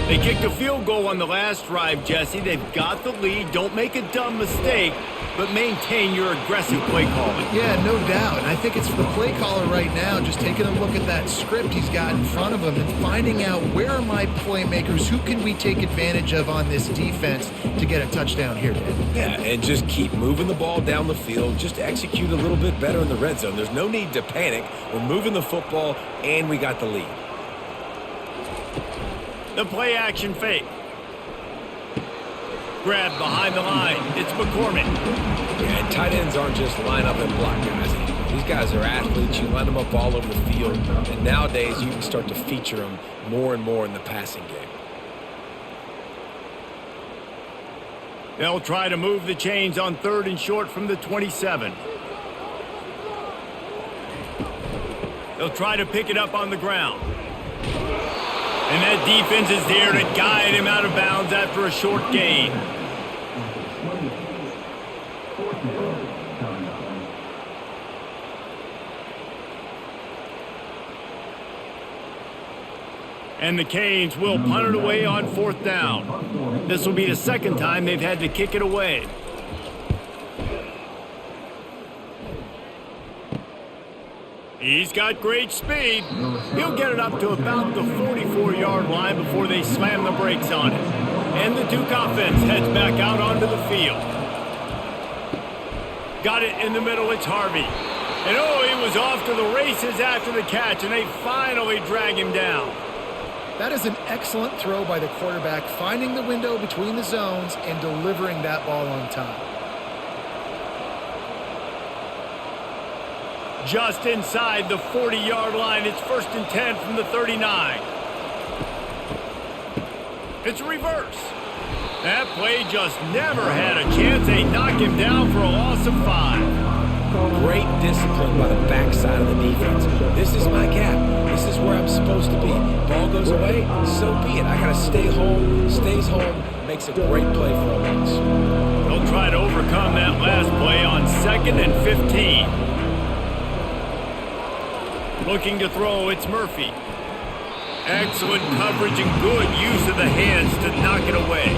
They kicked a field goal on the last drive, Jesse. They've got the lead. Don't make a dumb mistake. but maintain your aggressive play calling. Yeah, no doubt. And I think it's the play caller right now just taking a look at that script he's got in front of him and finding out where are my playmakers, who can we take advantage of on this defense to get a touchdown here, Dave. Yeah, and just keep moving the ball down the field. Just execute a little bit better in the red zone. There's no need to panic. We're moving the football, and we got the lead. The play action fake. Grab behind the line. It's McCormick. Yeah, and tight ends aren't just line up and block guys anymore. These guys are athletes. You line them up all over the field. And nowadays, you can start to feature them more and more in the passing game. They'll try to move the chains on 3rd and short from the 27. They'll try to pick it up on the ground. And that defense is there to guide him out of bounds after a short gain. And the Canes will punt it away on 4th down. This will be the second time they've had to kick it away. He's got great speed. He'll get it up to about the 44-yard line before they slam the brakes on it. And the Duke offense heads back out onto the field. Got it in the middle, it's Harvey. And oh, he was off to the races after the catch, and they finally drag him down. That is an excellent throw by the quarterback, finding the window between the zones and delivering that ball on time. Just inside the 40-yard line, it's 1st and 10 from the 39. It's a reverse. That play just never had a chance. They knock him down for a loss of 5. Great discipline by the backside of the defense. This is my gap. This is where I'm supposed to be. Ball goes away, so be it. I got to stay home. Stays home. Makes a great play for us. They'll try to overcome that last play on 2nd and 15. Looking to throw, it's Murphy. Excellent coverage and good use of the hands to knock it away.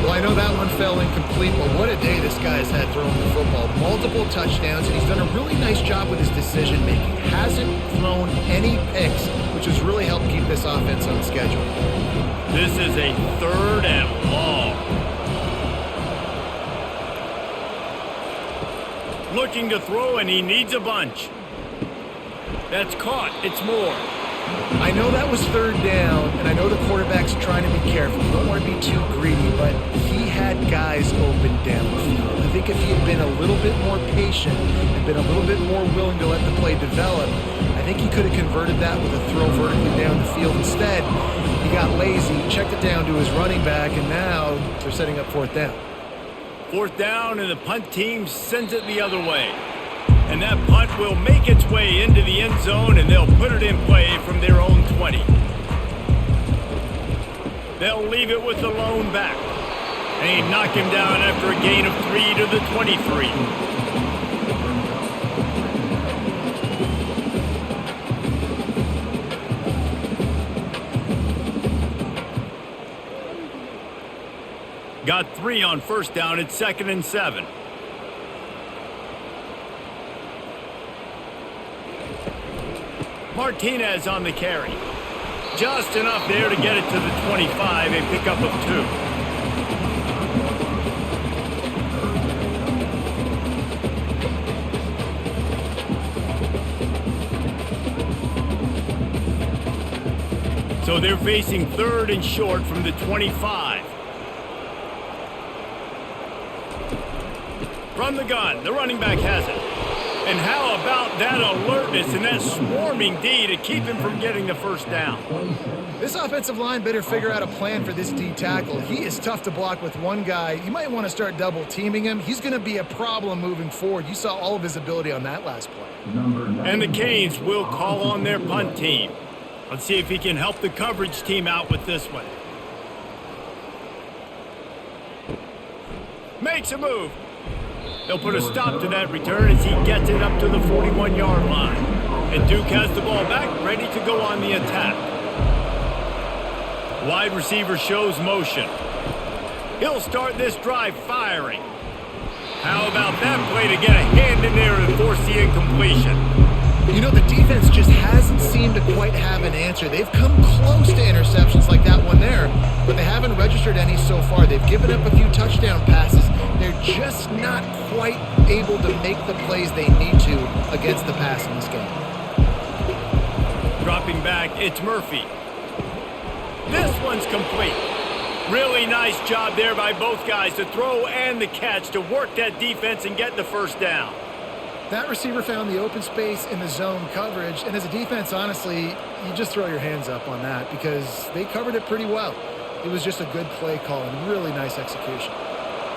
Well, I know that one fell incomplete, but what a day this guy's had throwing the football. Multiple touchdowns, and he's done a really nice job with his decision-making. Hasn't thrown any picks, which has really helped keep this offense on schedule. This is a 3rd and long. Looking to throw, and he needs a bunch. That's caught. It's Moore. I know that was 3rd down, and I know the quarterback's trying to be careful. You don't want to be too greedy, but he had guys open downfield. I think if he had been a little bit more patient and been a little bit more willing to let the play develop, I think he could have converted that with a throw vertically down the field. Instead, he got lazy, checked it down to his running back, and now they're setting up 4th down. 4th down, and the punt team sends it the other way. And that punt will make its way into the end zone, and they'll put it in play from their own 20. They'll leave it with the lone back. They knock him down after a gain of 3 to the 23. Got 3 on 1st down. It's 2nd and 7. Martinez on the carry. Just enough there to get it to the 25, a pickup of 2. So they're facing 3rd and short from the 25. From the gun, the running back has it. And how about that alertness and that swarming D to keep him from getting the 1st down? This offensive line better figure out a plan for this D tackle. He is tough to block with one guy. You might want to start double teaming him. He's going to be a problem moving forward. You saw all of his ability on that last play. And the Canes will call on their punt team. Let's see if he can help the coverage team out with this one. Makes a move. They'll put a stop to that return as he gets it up to the 41-yard line. And Duke has the ball back, ready to go on the attack. Wide receiver shows motion. He'll start this drive firing. How about that play to get a hand in there and force the incompletion? You know, the defense just hasn't seemed to quite have an answer. They've come close to interceptions like that one there, but they haven't registered any so far. They've given up a few touchdown passes. They're just not quite able to make the plays they need to against the pass in this game. Dropping back, it's Murphy. This one's complete. Really nice job there by both guys, the throw and the catch, to work that defense and get the first down. That receiver found the open space in the zone coverage, and as a defense, honestly, you just throw your hands up on that because they covered it pretty well. It was just a good play call and really nice execution.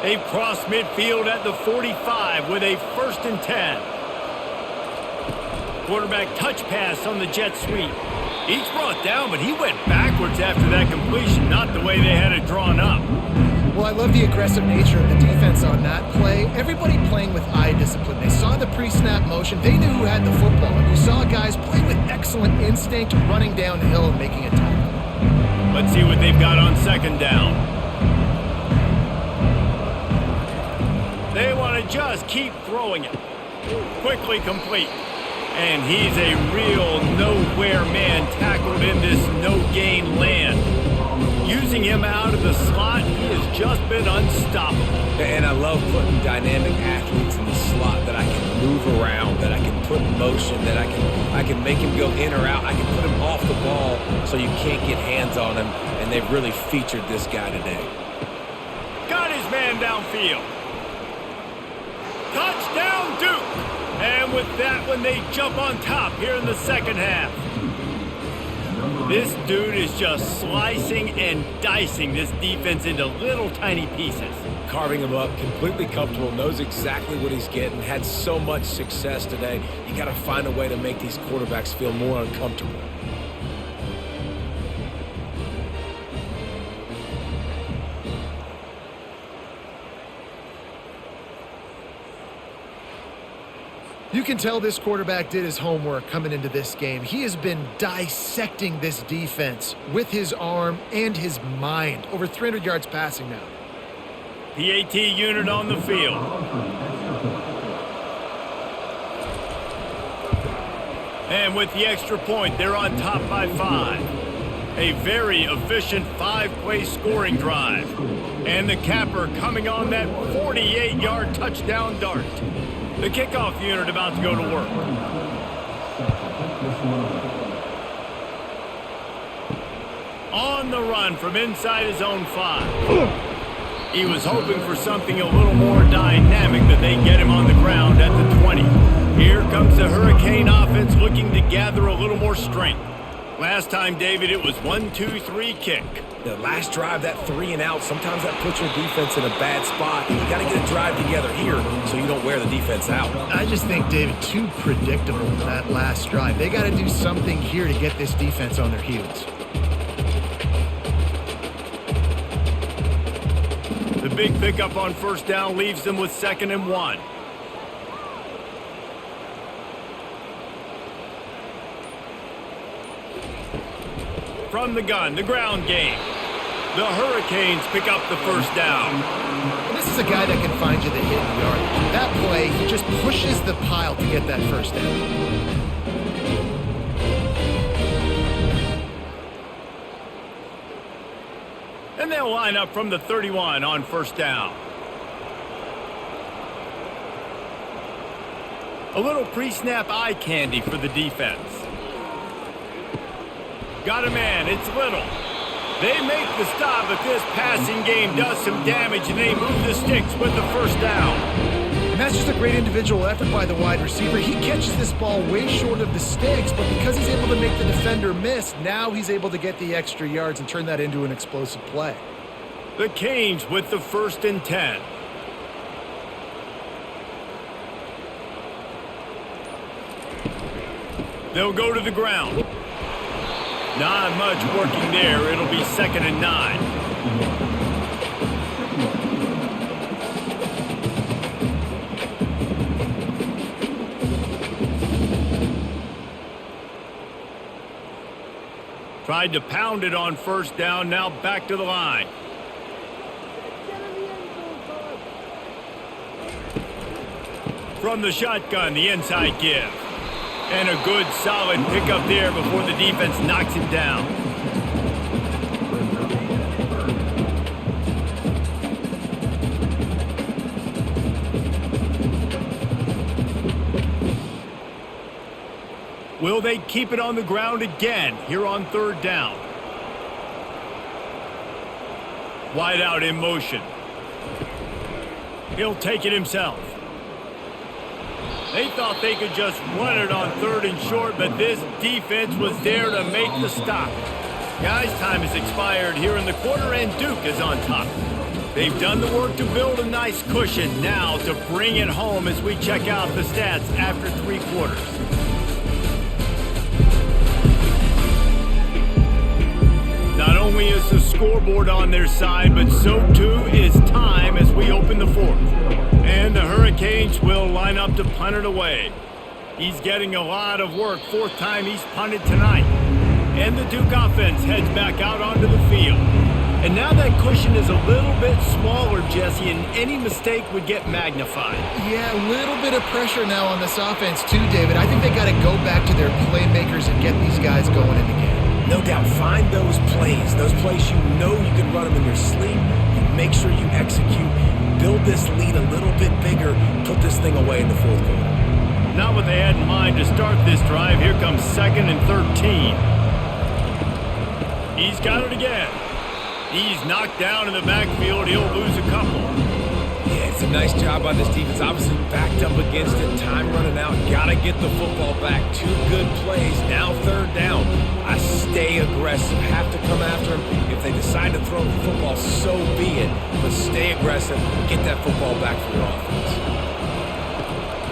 They've crossed midfield at the 45 with a 1st and 10. Quarterback touch pass on the jet sweep. He's brought down, but he went backwards after that completion, not the way they had it drawn up. Well, I love the aggressive nature of the defense on that play. Everybody playing with eye discipline. They saw the pre-snap motion. They knew who had the football. And you saw guys play with excellent instinct, running downhill and making a tackle. Let's see what they've got on 2nd down. They want to just keep throwing it. Quickly complete. And he's a real nowhere man tackled in this no-gain land. Using him out of the slot, he has just been unstoppable. And I love putting dynamic athletes in the slot that I can move around, that I can put in motion, that I can make him go in or out. I can put him off the ball so you can't get hands on him, and they've really featured this guy today. Got his man downfield. Touchdown, Duke! And with that one, they jump on top here in the 2nd half. This dude is just slicing and dicing this defense into little tiny pieces. Carving him up, completely comfortable, knows exactly what he's getting, had so much success today. You got to find a way to make these quarterbacks feel more uncomfortable. You can tell this quarterback did his homework coming into this game. He has been dissecting this defense with his arm and his mind. Over 300 yards passing now. PAT unit on the field. And with the extra point, they're on top by 5. A very efficient 5-play scoring drive. And the capper coming on that 48-yard touchdown dart. The kickoff unit about to go to work. On the run from inside his own 5. He was hoping for something a little more dynamic, that they get him on the ground at the 20. Here comes the Hurricane offense looking to gather a little more strength. Last time, David, it was 1-2-3 kick. The last drive, that 3 and out, sometimes that puts your defense in a bad spot. You got to get a drive together here so you don't wear the defense out. I just think, David, too predictable that last drive. They got to do something here to get this defense on their heels. The big pickup on 1st down leaves them with 2nd and 1. From the gun, the ground game. The Hurricanes pick up the 1st down. And this is a guy that can find you the hidden yardage. That play, he just pushes the pile to get that 1st down. And they'll line up from the 31 on 1st down. A little pre-snap eye candy for the defense. Got a man, it's Little. They make the stop, but this passing game does some damage, and they move the sticks with the 1st down. And that's just a great individual effort by the wide receiver. He catches this ball way short of the sticks, but because he's able to make the defender miss, now he's able to get the extra yards and turn that into an explosive play. The Canes with the 1st and 10. They'll go to the ground. Not much working there. It'll be 2nd and 9. Tried to pound it on 1st down. Now back to the line. From the shotgun, the inside give. And a good, solid pickup there before the defense knocks him down. Will they keep it on the ground again here on third down? Wide out in motion. He'll take it himself. They thought they could just run it on third and short, but this defense was there to make the stop. Guys, time has expired here in the quarter, and Duke is on top. They've done the work to build a nice cushion. Now to bring it home as we check out the stats after 3 quarters. Not only is the scoreboard on their side, but so too is time as we open the fourth. And the Hurricanes will line up to punt it away. He's getting a lot of work. 4th time he's punted tonight. And the Duke offense heads back out onto the field. And now that cushion is a little bit smaller, Jesse, and any mistake would get magnified. Yeah, a little bit of pressure now on this offense too, David. I think they got to go back to their playmakers and get these guys going in the game. No doubt, find those plays you know you can run them in your sleep. You make sure you execute, build this lead a little bit bigger, put this thing away in the 4th quarter. Not what they had in mind to start this drive. Here comes 2nd and 13. He's got it again. He's knocked down in the backfield. He'll lose a couple. Yeah, it's a nice job by this defense. Obviously backed up against it. Time running out. Got to get the football back. 2 good plays. Now 3rd down. I stay aggressive. Have to come after him. If they decide to throw the football, so be it. But stay aggressive. Get that football back for your offense.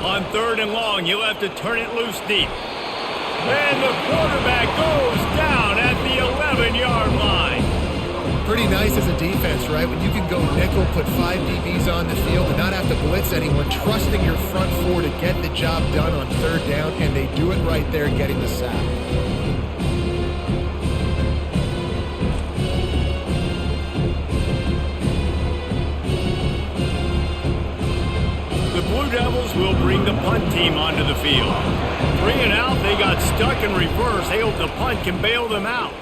On 3rd and long, you'll have to turn it loose deep. And the quarterback goes down at the 11-yard line. Pretty nice as a defense, right? When you can go nickel, put 5 DBs on the field and not have to blitz anyone, trusting your front 4 to get the job done on 3rd down, and they do it right there, getting the sack. The Blue Devils will bring the punt team onto the field. 3 and out, they got stuck in reverse. They hope the punt can bail them out.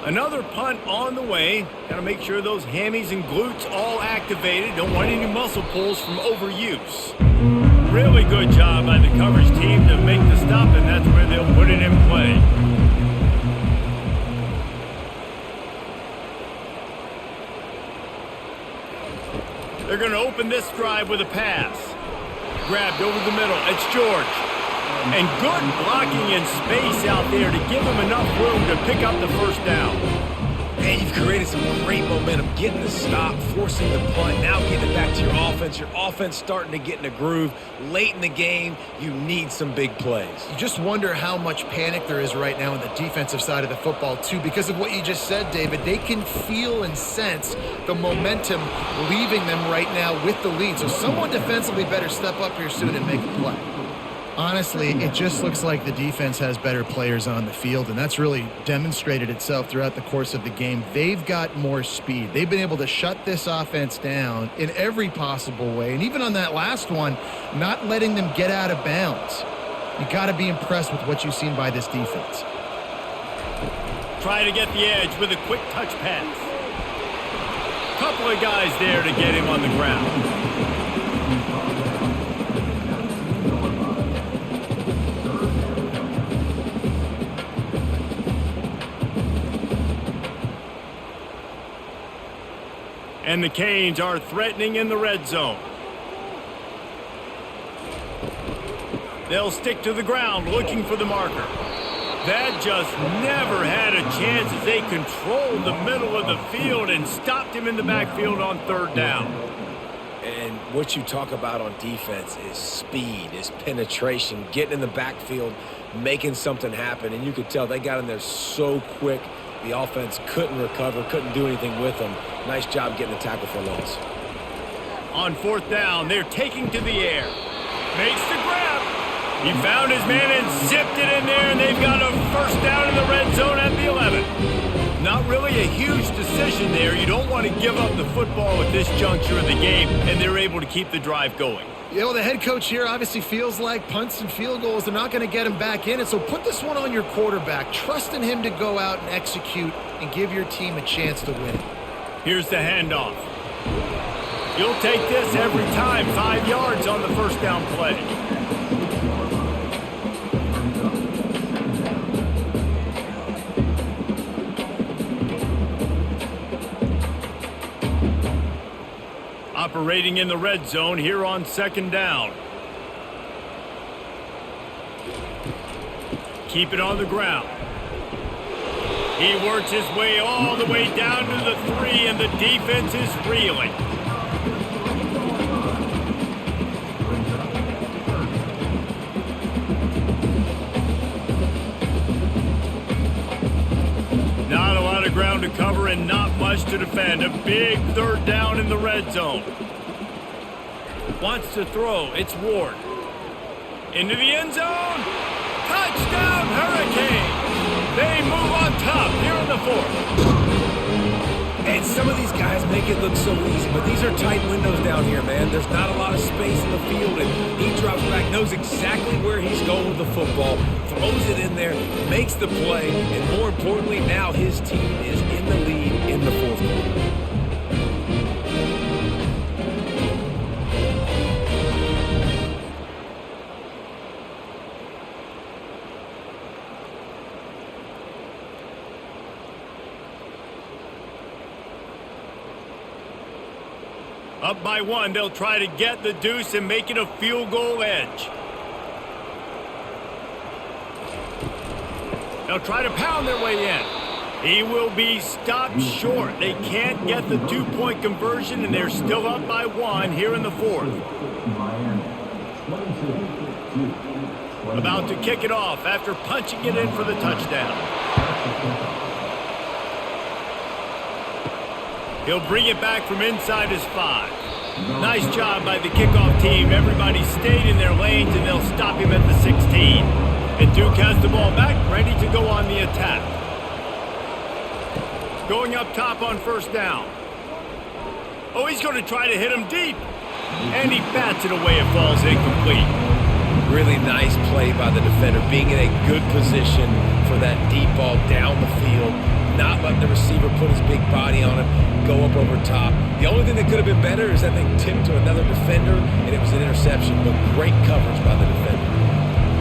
Another punt on the way. Got to make sure those hammies and glutes all activated. Don't want any muscle pulls from overuse. Really good job by the coverage team to make the stop, and that's where they'll put it in play. They're going to open this drive with a pass. Grabbed over the middle. It's George. And good blocking in space out there to give him enough room to pick up the 1st down. And you've created some great momentum, getting the stop, forcing the punt, now getting it back to your offense. Your offense starting to get in a groove. Late in the game, you need some big plays. You just wonder how much panic there is right now on the defensive side of the football, too, because of what you just said, David. They can feel and sense the momentum leaving them right now with the lead. So someone defensively better step up here soon and make a play. Honestly, it just looks like the defense has better players on the field, and that's really demonstrated itself throughout the course of the game. They've got more speed. They've been able to shut this offense down in every possible way, and even on that last one, not letting them get out of bounds. You got to be impressed with what you've seen by this defense. Try to get the edge with a quick touch pass. Couple of guys there to get him on the ground. And the Canes are threatening in the red zone. They'll stick to the ground looking for the marker. That just never had a chance as they controlled the middle of the field and stopped him in the backfield on 3rd down. And what you talk about on defense is speed, is penetration, getting in the backfield, making something happen. And you could tell they got in there so quick. The offense couldn't recover, couldn't do anything with them. Nice job getting the tackle for loss. On 4th down, they're taking to the air. Makes the grab. He found his man and zipped it in there, and they've got a 1st down in the red zone at the 11. Not really a huge decision there. You don't want to give up the football at this juncture of the game, and they're able to keep the drive going. You know, the head coach here obviously feels like punts and field goals, they're not going to get him back in it. So put this one on your quarterback. Trust in him to go out and execute and give your team a chance to win. Here's the handoff. You'll take this every time. 5 yards on the first down play. Operating in the red zone here on second down. Keep it on the ground. He works his way all the way down to the 3, and the defense is reeling. Not a lot of ground to cover and not much to defend. A big third down in the red zone. Wants to throw. It's Ward. Into the end zone. Touchdown, Hurricanes. They move on top here in the 4th. And some of these guys make it look so easy, but these are tight windows down here, man. There's not a lot of space in the field, and he drops back, knows exactly where he's going with the football, throws it in there, makes the play, and more importantly, now his team is in the lead in the 4th quarter. Up by 1, they'll try to get the deuce and make it a field goal edge. They'll try to pound their way in. He will be stopped short. They can't get the 2-point conversion, and they're still up by 1 here in the 4th. About to kick it off after punching it in for the touchdown. He'll bring it back from inside his 5. Nice job by the kickoff team. Everybody stayed in their lanes, and they'll stop him at the 16. And Duke has the ball back, ready to go on the attack. Going up top on first down. Oh, he's going to try to hit him deep. And he bats it away. It falls incomplete. Really nice play by the defender, being in a good position for that deep ball down the field. Not letting the receiver put his big body on it, go up over top. The only thing that could have been better is that thing tipped to another defender, and it was an interception, but great coverage by the defender.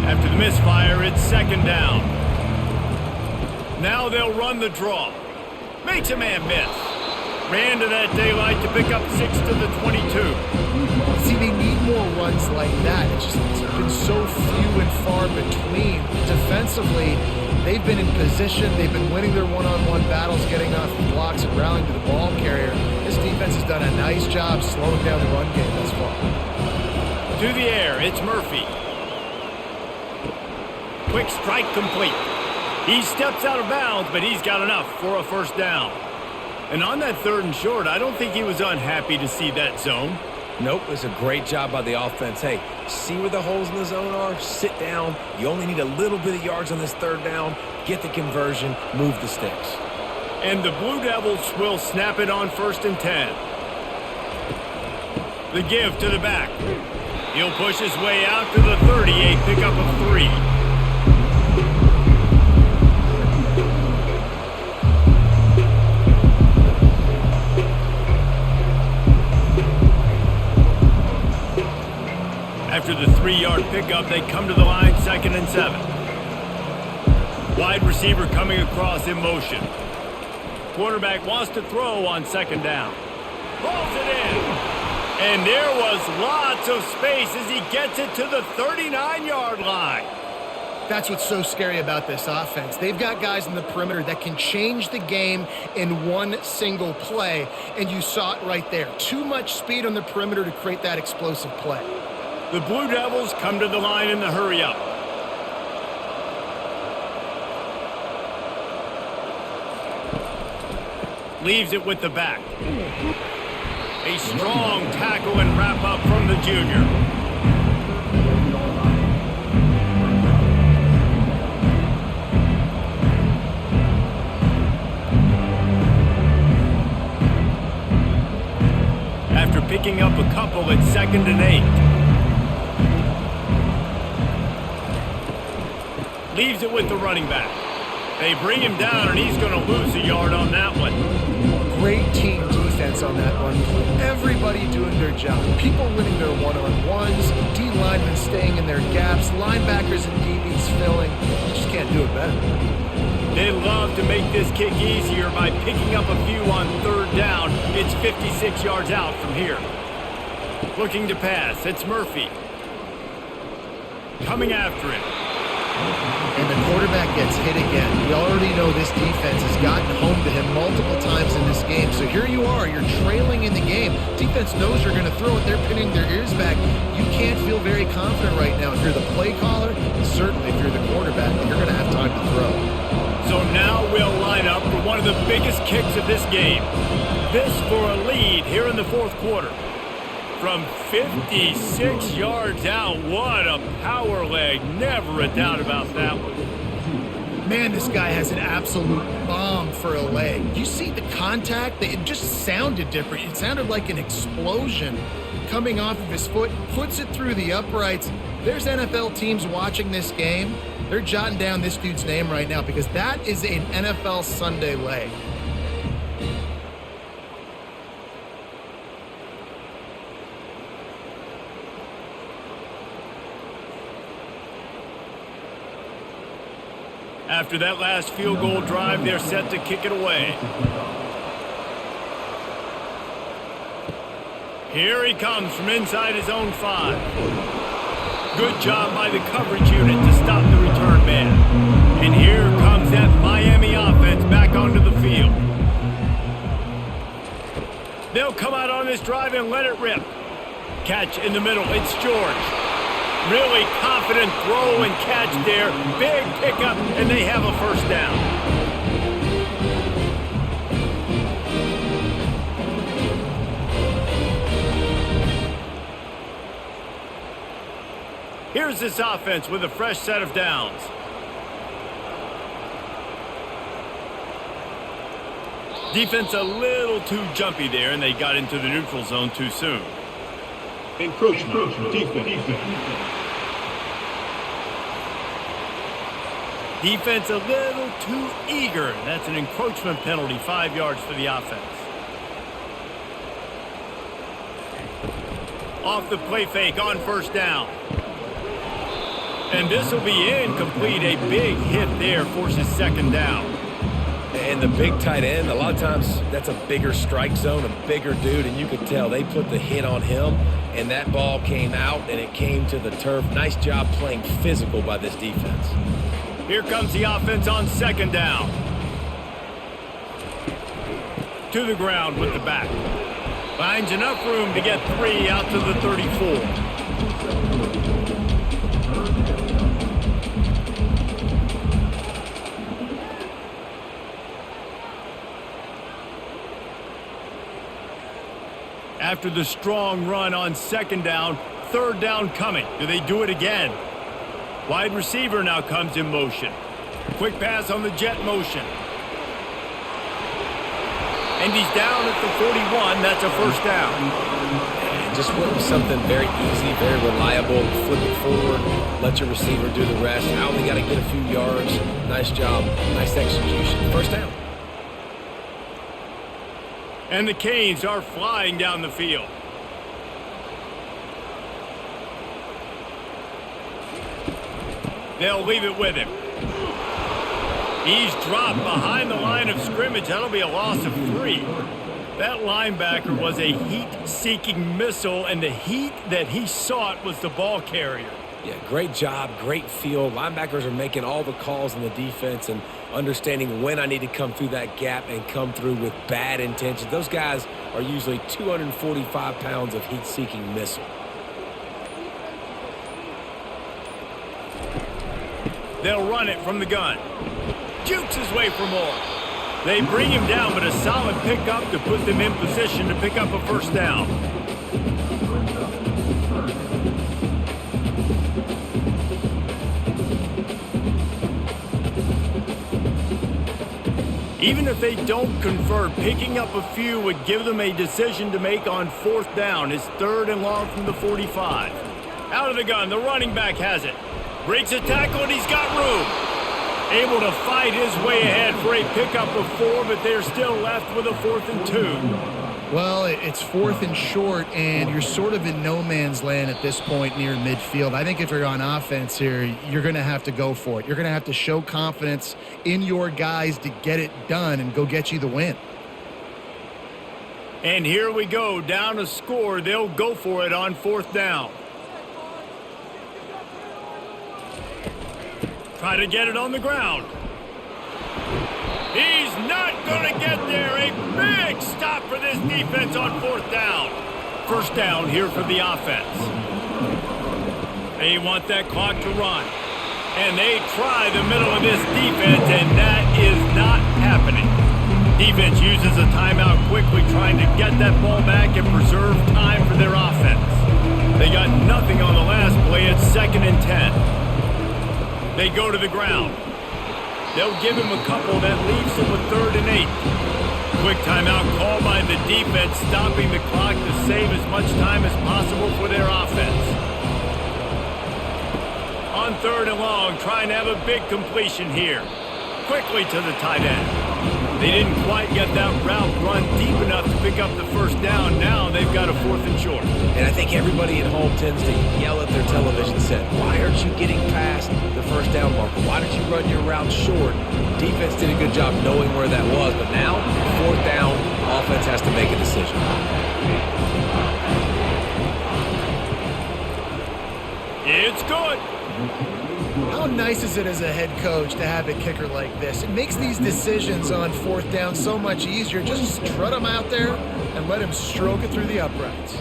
After the misfire, it's second down. Now they'll run the draw. Makes a man miss. Ran to that daylight to pick up 6 to the 22. See, they need more runs like that. It's been so few and far between. Defensively, they've been in position. They've been winning their one-on-one battles, getting off the blocks and rallying to the ball carrier. This defense has done a nice job slowing down the run game thus far. To the air, it's Murphy. Quick strike complete. He steps out of bounds, but he's got enough for a first down. And on that 3rd and short, I don't think he was unhappy to see that zone. Nope, it was a great job by the offense. Hey, see where the holes in the zone are? Sit down. You only need a little bit of yards on this 3rd down. Get the conversion. Move the sticks. And the Blue Devils will snap it on 1st and 10. The give to the back. He'll push his way out to the 38, pick up a 3. After the 3-yard pickup, they come to the line, 2nd and 7. Wide receiver coming across in motion. Quarterback wants to throw on 2nd down. Rolls it in. And there was lots of space as he gets it to the 39-yard line. That's what's so scary about this offense. They've got guys in the perimeter that can change the game in one single play, and you saw it right there. Too much speed on the perimeter to create that explosive play. The Blue Devils come to the line in the hurry-up. Leaves it with the back. A strong tackle and wrap-up from the junior. After picking up a couple, it's 2nd and 8. Leaves it with the running back. They bring him down, and he's going to lose a yard on that one. Great team defense on that one. Everybody doing their job. People winning their one-on-ones, D linemen staying in their gaps, linebackers and DBs filling. You just can't do it better. They love to make this kick easier by picking up a few on third down. It's 56 yards out from here. Looking to pass. It's Murphy. Coming after him. And the quarterback gets hit again. We already know this defense has gotten home to him multiple times in this game. So here you are. You're trailing in the game. Defense knows you're going to throw it. They're pinning their ears back. You can't feel very confident right now. If you're the play caller, and certainly if you're the quarterback, you're going to have time to throw. So now we'll line up for one of the biggest kicks of this game. This for a lead here in the fourth quarter. From 56 yards out, what a power leg. Never a doubt about that one. Man, this guy has an absolute bomb for a leg. You see the contact? It just sounded different. It sounded like an explosion coming off of his foot. Puts it through the uprights. There's NFL teams watching this game. They're jotting down this dude's name right now because that is an NFL Sunday leg. After that last field goal drive, they're set to kick it away. Here he comes from inside his own 5. Good job by the coverage unit to stop the return man. And here comes that Miami offense back onto the field. They'll come out on this drive and let it rip. Catch in the middle. It's George. Really confident throw and catch there. Big pickup, and they have a first down. Here's this offense with a fresh set of downs. Defense a little too jumpy there, and they got into the neutral zone too soon. Encroachment. Defense. Defense a little too eager. That's an encroachment penalty, 5 yards for the offense. Off the play fake on first down. And this will be incomplete. A big hit there forces second down. And the big tight end, a lot of times that's a bigger strike zone, a bigger dude, and you could tell they put the hit on him, and that ball came out, and it came to the turf. Nice job playing physical by this defense. Here comes the offense on second down. To the ground with the back. Finds enough room to get 3 out to the 34. After the strong run on second down, third down coming. Do they do it again? Wide receiver now comes in motion. Quick pass on the jet motion. And he's down at the 41. That's a first down. And just went with something very easy, very reliable. Flip it forward, let your receiver do the rest. I only got to get a few yards. Nice job, nice execution. First down. And the Canes are flying down the field. They'll leave it with him. He's dropped behind the line of scrimmage. That'll be a loss of 3. That linebacker was a heat-seeking missile, and the heat that he sought was the ball carrier. Yeah, great job, great feel. Linebackers are making all the calls in the defense and understanding when I need to come through that gap and come through with bad intentions. Those guys are usually 245 pounds of heat-seeking missile. They'll run it from the gun. Jukes his way for more. They bring him down, but a solid pickup to put them in position to pick up a first down. Even if they don't convert, picking up a few would give them a decision to make on fourth down. It's third and long from the 45. Out of the gun, the running back has it. Breaks a tackle, and he's got room. Able to fight his way ahead for a pickup of 4, but they're still left with a 4th and 2. Well, it's 4th and short, and you're sort of in no man's land at this point near midfield. I think if you're on offense here, you're going to have to go for it. You're going to have to show confidence in your guys to get it done and go get you the win. And here we go, down a score. They'll go for it on 4th down. Try to get it on the ground. He's not going to get there. A big stop for this defense on 4th down. 1st down here for the offense. They want that clock to run. And they try the middle of this defense, and that is not happening. Defense uses a timeout quickly, trying to get that ball back and preserve time for their offense. They got nothing on the last play. It's 2nd and 10. They go to the ground. They'll give him a couple. That leaves him with 3rd and 8. Quick timeout call by the defense, stopping the clock to save as much time as possible for their offense. On 3rd and long, trying to have a big completion here. Quickly to the tight end. They didn't quite get that route run deep enough to pick up the 1st down. Now they've got a 4th and short. And I think everybody at home tends to yell at their television set, why aren't you getting past the 1st down marker? Why don't you run your route short? Defense did a good job knowing where that was, but now, 4th down, offense has to make a decision. It's good. How nice is it as a head coach to have a kicker like this? It makes these decisions on 4th down so much easier. Just trot him out there and let him stroke it through the uprights.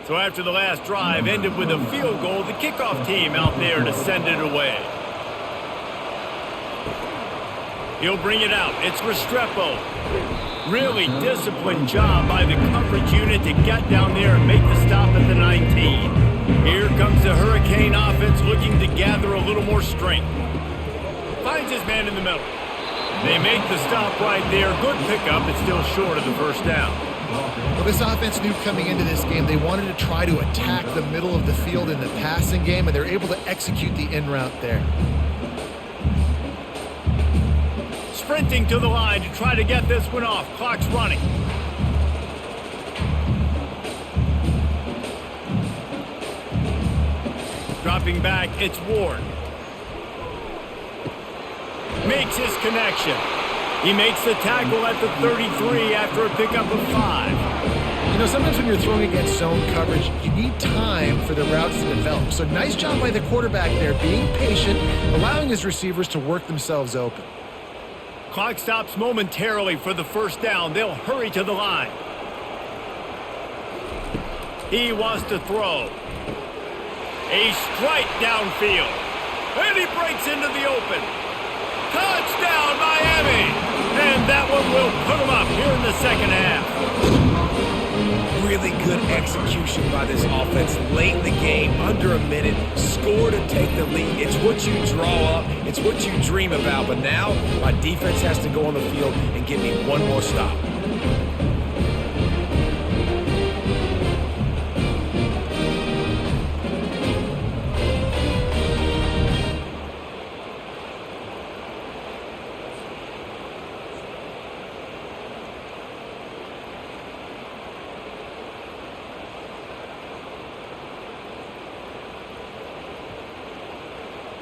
So after the last drive ended with a field goal, the kickoff team out there to send it away. He'll bring it out. It's Restrepo. Really disciplined job by the coverage unit to get down there and make the stop at the 19. Here comes the Hurricane offense looking to gather a little more strength. Finds his man in the middle. They make the stop right there. Good pickup. It's still short of the 1st down. Well, this offense knew coming into this game they wanted to try to attack the middle of the field in the passing game, and they're able to execute the in route there. Sprinting to the line to try to get this one off. Clock's running. Dropping back, it's Ward. Makes his connection. He makes the tackle at the 33 after a pickup of 5. You know, sometimes when you're throwing against zone coverage, you need time for the routes to develop. So nice job by the quarterback there, being patient, allowing his receivers to work themselves open. Clock stops momentarily for the 1st down. They'll hurry to the line. He wants to throw. A strike downfield. And he breaks into the open. Touchdown, Miami! And that one will put them up here in the 2nd half. Really good execution by this offense late in the game, under a minute, score to take the lead. It's what you draw up, it's what you dream about, but now my defense has to go on the field and give me one more stop.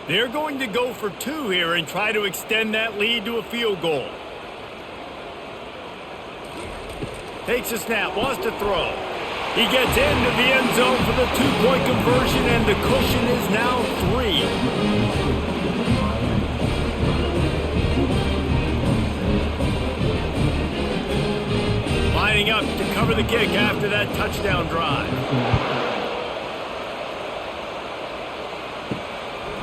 They're going to go for 2 here and try to extend that lead to a field goal. Takes a snap, wants to throw. He gets into the end zone for the 2-point conversion, and the cushion is now 3. Lining up to cover the kick after that touchdown drive.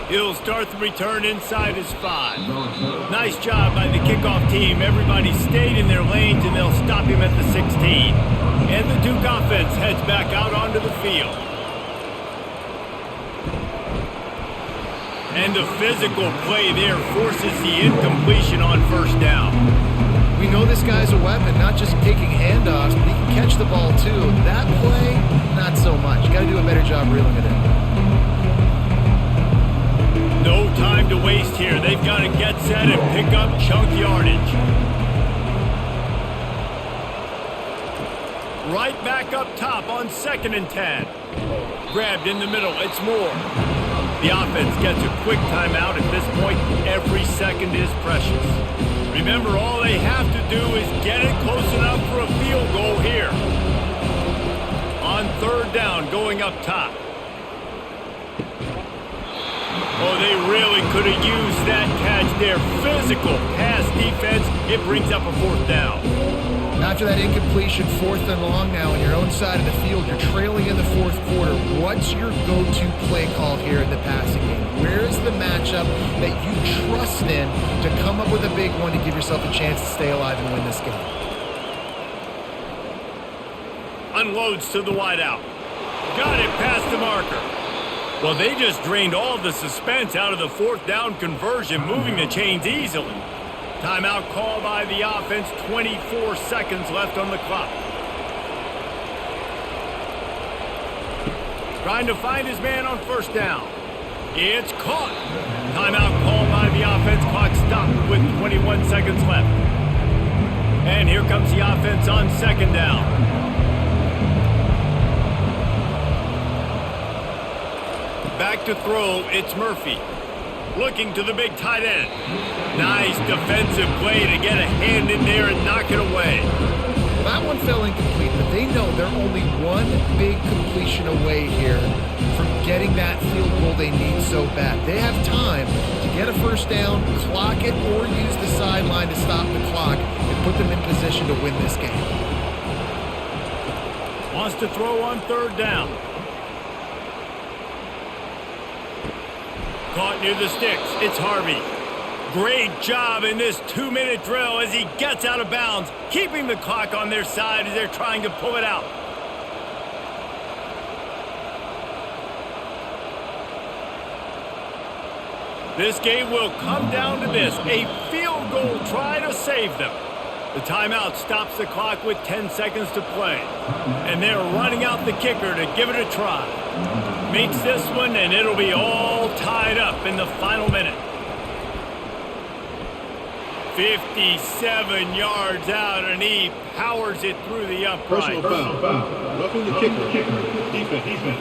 He'll start the return inside his 5. Nice job by the kickoff team. Everybody stayed in their lanes, and they'll stop him at the 16. And the Duke offense heads back out onto the field. And the physical play there forces the incompletion on first down. We know this guy's a weapon, not just taking handoffs, but he can catch the ball too. That play, not so much. You got to do a better job reeling it in. No time to waste here. They've got to get set and pick up chunk yardage. Right back up top on 2nd and 10. Grabbed in the middle. It's Moore. The offense gets a quick timeout. At this point, every second is precious. Remember, all they have to do is get it close enough for a field goal here. On 3rd down, going up top. Oh, they really could have used that catch there. Physical pass defense. It brings up a 4th down. After that incompletion, 4th and long now on your own side of the field, you're trailing in the 4th quarter. What's your go-to play call here in the passing game? Where's the matchup that you trust in to come up with a big one to give yourself a chance to stay alive and win this game? Unloads to the wideout. Got it past the marker. Well, they just drained all the suspense out of the 4th down conversion, moving the chains easily. Timeout call by the offense, 24 seconds left on the clock. Trying to find his man on 1st down. It's caught. Timeout call by the offense, clock stopped with 21 seconds left. And here comes the offense on 2nd down. Back to throw, it's Murphy. Looking to the big tight end. Nice defensive play to get a hand in there and knock it away. That one fell incomplete, but they know they're only one big completion away here from getting that field goal they need so bad. They have time to get a 1st down, clock it, or use the sideline to stop the clock and put them in position to win this game. Wants to throw on 3rd down. Caught near the sticks. It's Harvey. Great job in this 2-minute drill as he gets out of bounds, keeping the clock on their side as they're trying to pull it out. This game will come down to this, a field goal try to save them. The timeout stops the clock with 10 seconds to play. And they're running out the kicker to give it a try. Makes this one, and it'll be all tied up in the final minute. 57 yards out, and he powers it through the upright. Personal foul. Roughing the kicker. Defense.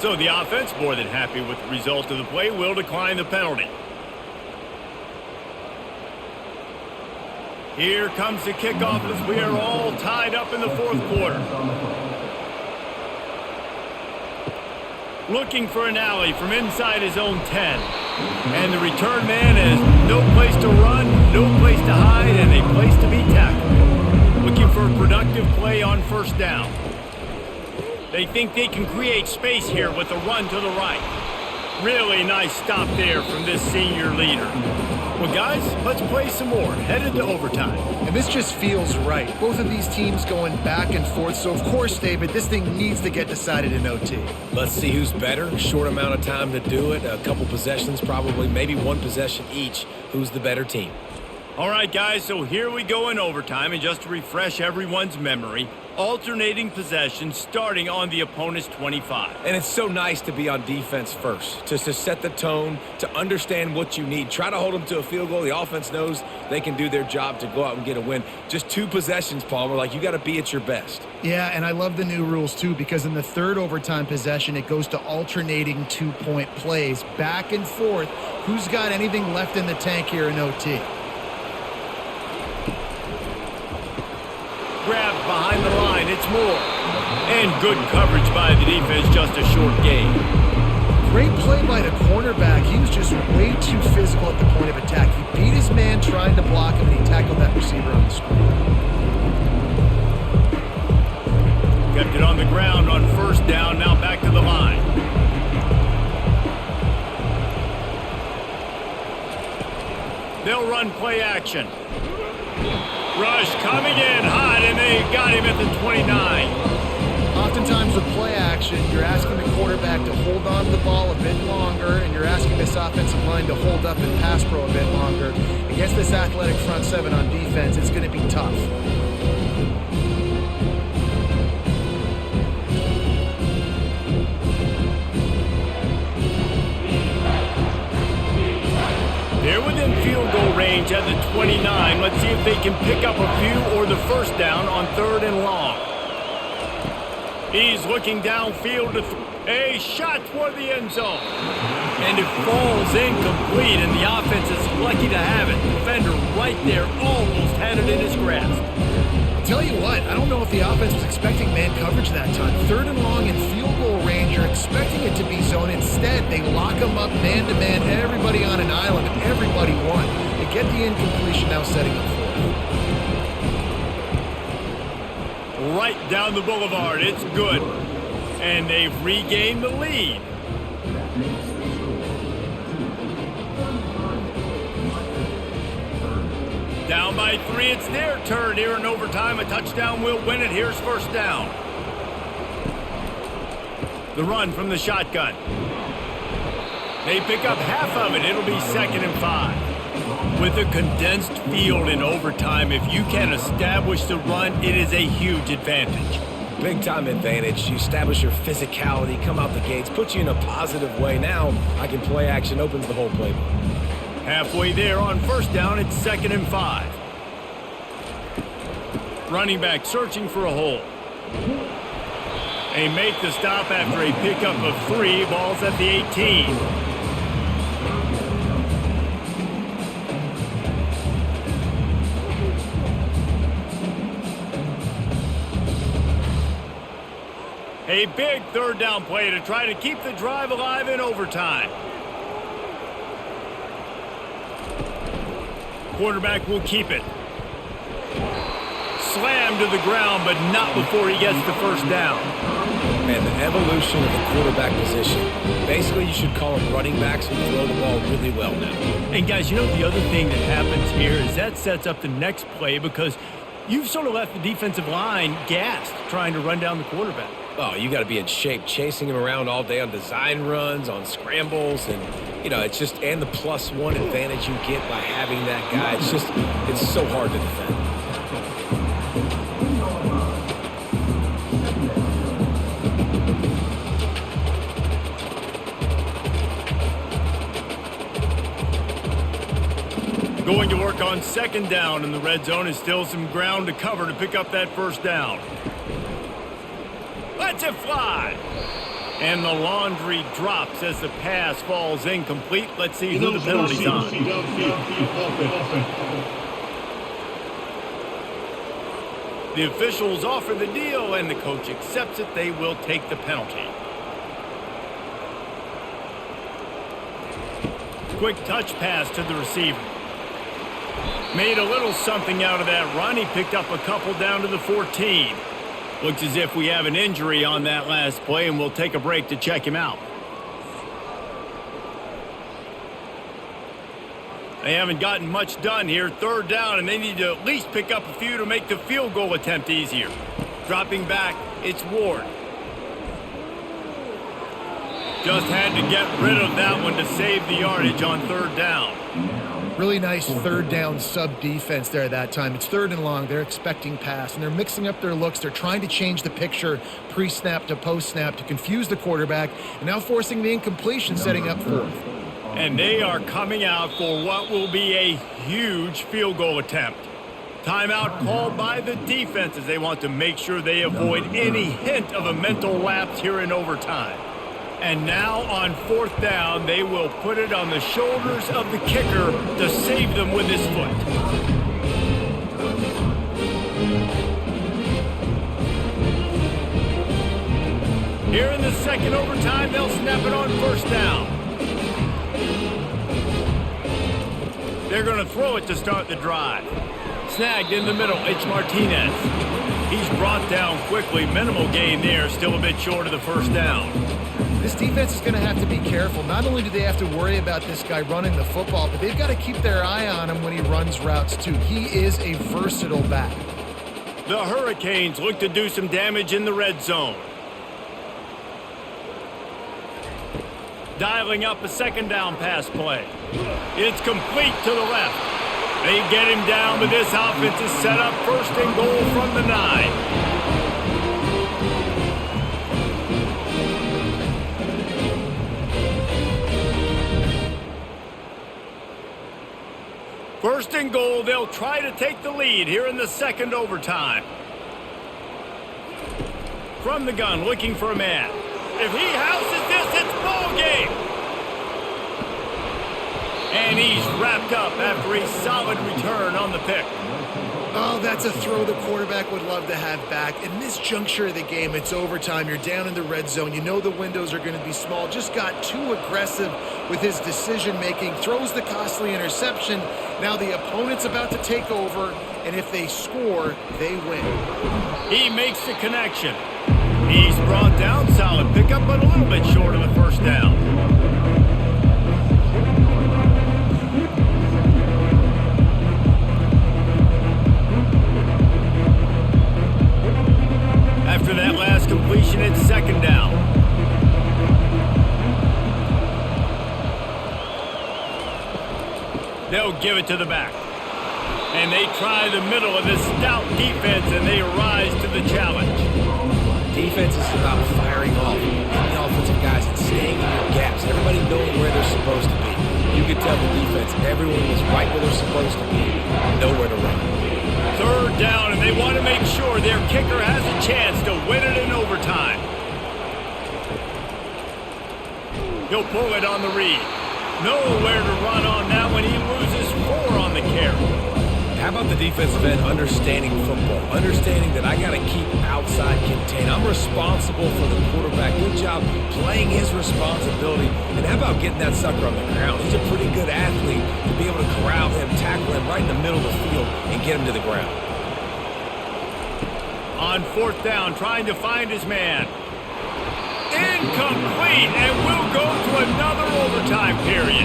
So the offense, more than happy with the result of the play, will decline the penalty. Here comes the kickoff as we are all tied up in the 4th quarter. Looking for an alley from inside his own 10. And the return man has no place to run, no place to hide, and a place to be tackled. Looking for a productive play on 1st down. They think they can create space here with a run to the right. Really nice stop there from this senior leader. Well, guys, let's play some more. Headed to overtime. And this just feels right. Both of these teams going back and forth. So, of course, David, this thing needs to get decided in OT. Let's see who's better. Short amount of time to do it. A couple possessions probably, maybe one possession each. Who's the better team? All right, guys, so here we go in overtime. And just to refresh everyone's memory, alternating possessions starting on the opponent's 25. And it's so nice to be on defense first, just to set the tone, to understand what you need. Try to hold them to a field goal. The offense knows they can do their job to go out and get a win. Just 2 possessions, Palmer. Like, you got to be at your best. Yeah, and I love the new rules, too, because in the 3rd overtime possession, it goes to alternating 2-point plays, back and forth. Who's got anything left in the tank here in OT? Grabbed behind the line, it's Moore. And good coverage by the defense, just a short gain. Great play by the cornerback. He was just way too physical at the point of attack. He beat his man trying to block him, and he tackled that receiver on the screen. Kept it on the ground on 1st down, now back to the line. They'll run play action. Right push coming in hot, and they got him at the 29. Oftentimes with play action, you're asking the quarterback to hold on to the ball a bit longer, and you're asking this offensive line to hold up and pass pro a bit longer. Against this athletic front seven on defense, it's going to be tough. They're within field goal range at the 29. Let's see if they can pick up a few or the first down on 3rd and long. He's looking downfield to a shot toward the end zone. And it falls incomplete, and the offense is lucky to have it. Defender right there almost had it in his grasp. I'll tell you what, I don't know if the offense was expecting man coverage that time. 3rd and long in field goal range, you're expecting it to be zone. Instead, they lock them up man-to-man, everybody on an island, and everybody won. They get the incompletion, now setting up 4th. Right down the boulevard. It's good. And they've regained the lead. Down by 3. It's their turn here in overtime. A touchdown will win it. Here's first down. The run from the shotgun. They pick up half of it. It'll be 2nd and 5. With a condensed field in overtime, if you can establish the run, it is a huge advantage. Big-time advantage. You establish your physicality, come out the gates, put you in a positive way. Now, I can play action, opens the whole playbook. Halfway there on first down, it's 2nd and 5. Running back searching for a hole. They make the stop after a pickup of 3. Ball's at the 18. A big 3rd down play to try to keep the drive alive in overtime. Quarterback will keep it. Slammed to the ground, but not before he gets the first down. Man, the evolution of the quarterback position. Basically, you should call them running backs who throw the ball really well now. And guys, you know the other thing that happens here is that sets up the next play because you've sort of left the defensive line gassed trying to run down the quarterback. Oh, you got to be in shape, chasing him around all day on design runs, on scrambles, and, you know, it's just, and the +1 advantage you get by having that guy. It's just, it's so hard to defend. Going to work on 2nd down, and the red zone is still some ground to cover to pick up that first down. Let's it fly. And the laundry drops as the pass falls incomplete. Let's see who the penalty's on. The officials offer the deal, and the coach accepts it. They will take the penalty. Quick touch pass to the receiver. Made a little something out of that run. He picked up a couple down to the 14. Looks as if we have an injury on that last play, and we'll take a break to check him out. They haven't gotten much done here. 3rd down, and they need to at least pick up a few to make the field goal attempt easier. Dropping back, it's Ward. Just had to get rid of that one to save the yardage on 3rd down. Really nice 3rd down sub defense there that time. It's 3rd and long. They're expecting pass, and they're mixing up their looks. They're trying to change the picture pre-snap to post-snap to confuse the quarterback, and now forcing the incompletion, setting up 4th. And they are coming out for what will be a huge field goal attempt. Timeout called by the defense as they want to make sure they avoid any hint of a mental lapse here in overtime. And now on 4th down, they will put it on the shoulders of the kicker to save them with his foot. Here in the 2nd overtime, they'll snap it on 1st down. They're going to throw it to start the drive. Snagged in the middle, it's Martinez. He's brought down quickly. Minimal gain there, still a bit short of the 1st down. This defense is going to have to be careful. Not only do they have to worry about this guy running the football, but they've got to keep their eye on him when he runs routes too. He is a versatile back. The Hurricanes look to do some damage in the red zone. Dialing up a second down pass play. It's complete to the left. They get him down, but this offense is set up first and goal from the 9. First and goal, they'll try to take the lead here in the second overtime. From the gun, looking for a man. If he houses this, it's ball game. And he's wrapped up after a solid return on the pick. Oh, that's a throw the quarterback would love to have back. In this juncture of the game, it's overtime. You're down in the red zone. You know the windows are going to be small. Just got too aggressive with his decision-making. Throws the costly interception. Now the opponent's about to take over, and if they score, they win. He makes the connection. He's brought down. Solid pickup, but a little bit short of the first down. After that last completion, it's second down. They'll give it to the back. And they try the middle of this stout defense, and they rise to the challenge. Defense is about firing off, hitting the offensive guys and staying in their gaps. Everybody knowing where they're supposed to be. You can tell the defense, everyone was right where they're supposed to be, nowhere to run. Third down, and they want to make sure their kicker has a chance to win it in overtime. He'll pull it on the read. Nowhere to run on that when he loses 4 on the carry. How about the defensive end understanding football, understanding that I got to keep outside contained. I'm responsible for the quarterback. Good job playing his responsibility. And how about getting that sucker on the ground? He's a pretty good athlete to be able to corral him, tackle him right in the middle of the field, and get him to the ground. On fourth down, trying to find his man. Incomplete, and we'll go to another overtime period.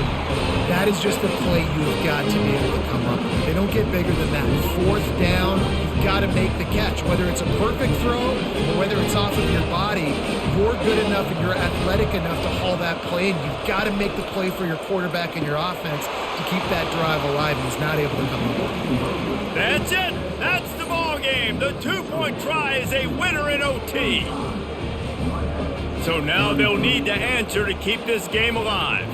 That is just a play you've got to be able to come up with. They don't get bigger than that. Fourth down, you've got to make the catch. Whether it's a perfect throw or whether it's off of your body, you're good enough and you're athletic enough to haul that play, and you've got to make the play for your quarterback and your offense to keep that drive alive, and he's not able to come up with it. That's it. That's the ball game. The 2-point try is a winner in OT. So now they'll need to answer to keep this game alive.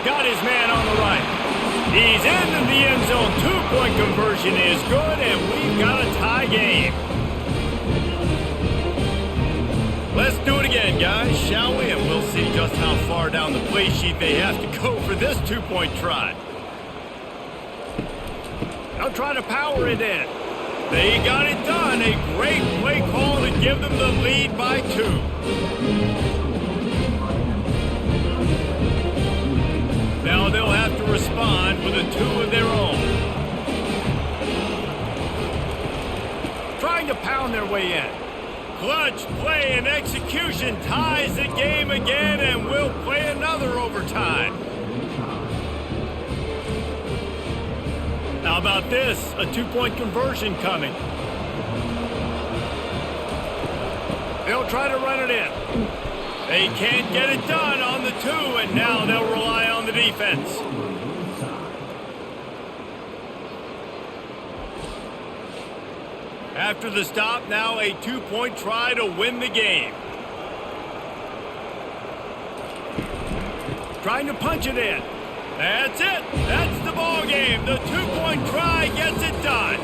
Got his man on the right. He's into the end zone. 2-point conversion is good, and we've got a tie game. Let's do it again, guys, shall we? And we'll see just how far down the play sheet they have to go for this 2-point try. They'll try to power it in. They got it done. A great play call to give them the lead by 2. Now they'll have to respond with a 2 of their own. Trying to pound their way in. Clutch play and execution ties the game again, and we'll play another overtime. How about this? A 2-point conversion coming. They'll try to run it in. They can't get it done on the 2, and now they'll rely on the defense. After the stop, now a 2-point try to win the game. Trying to punch it in. That's it. That's the ball game. The 2-point try gets it done.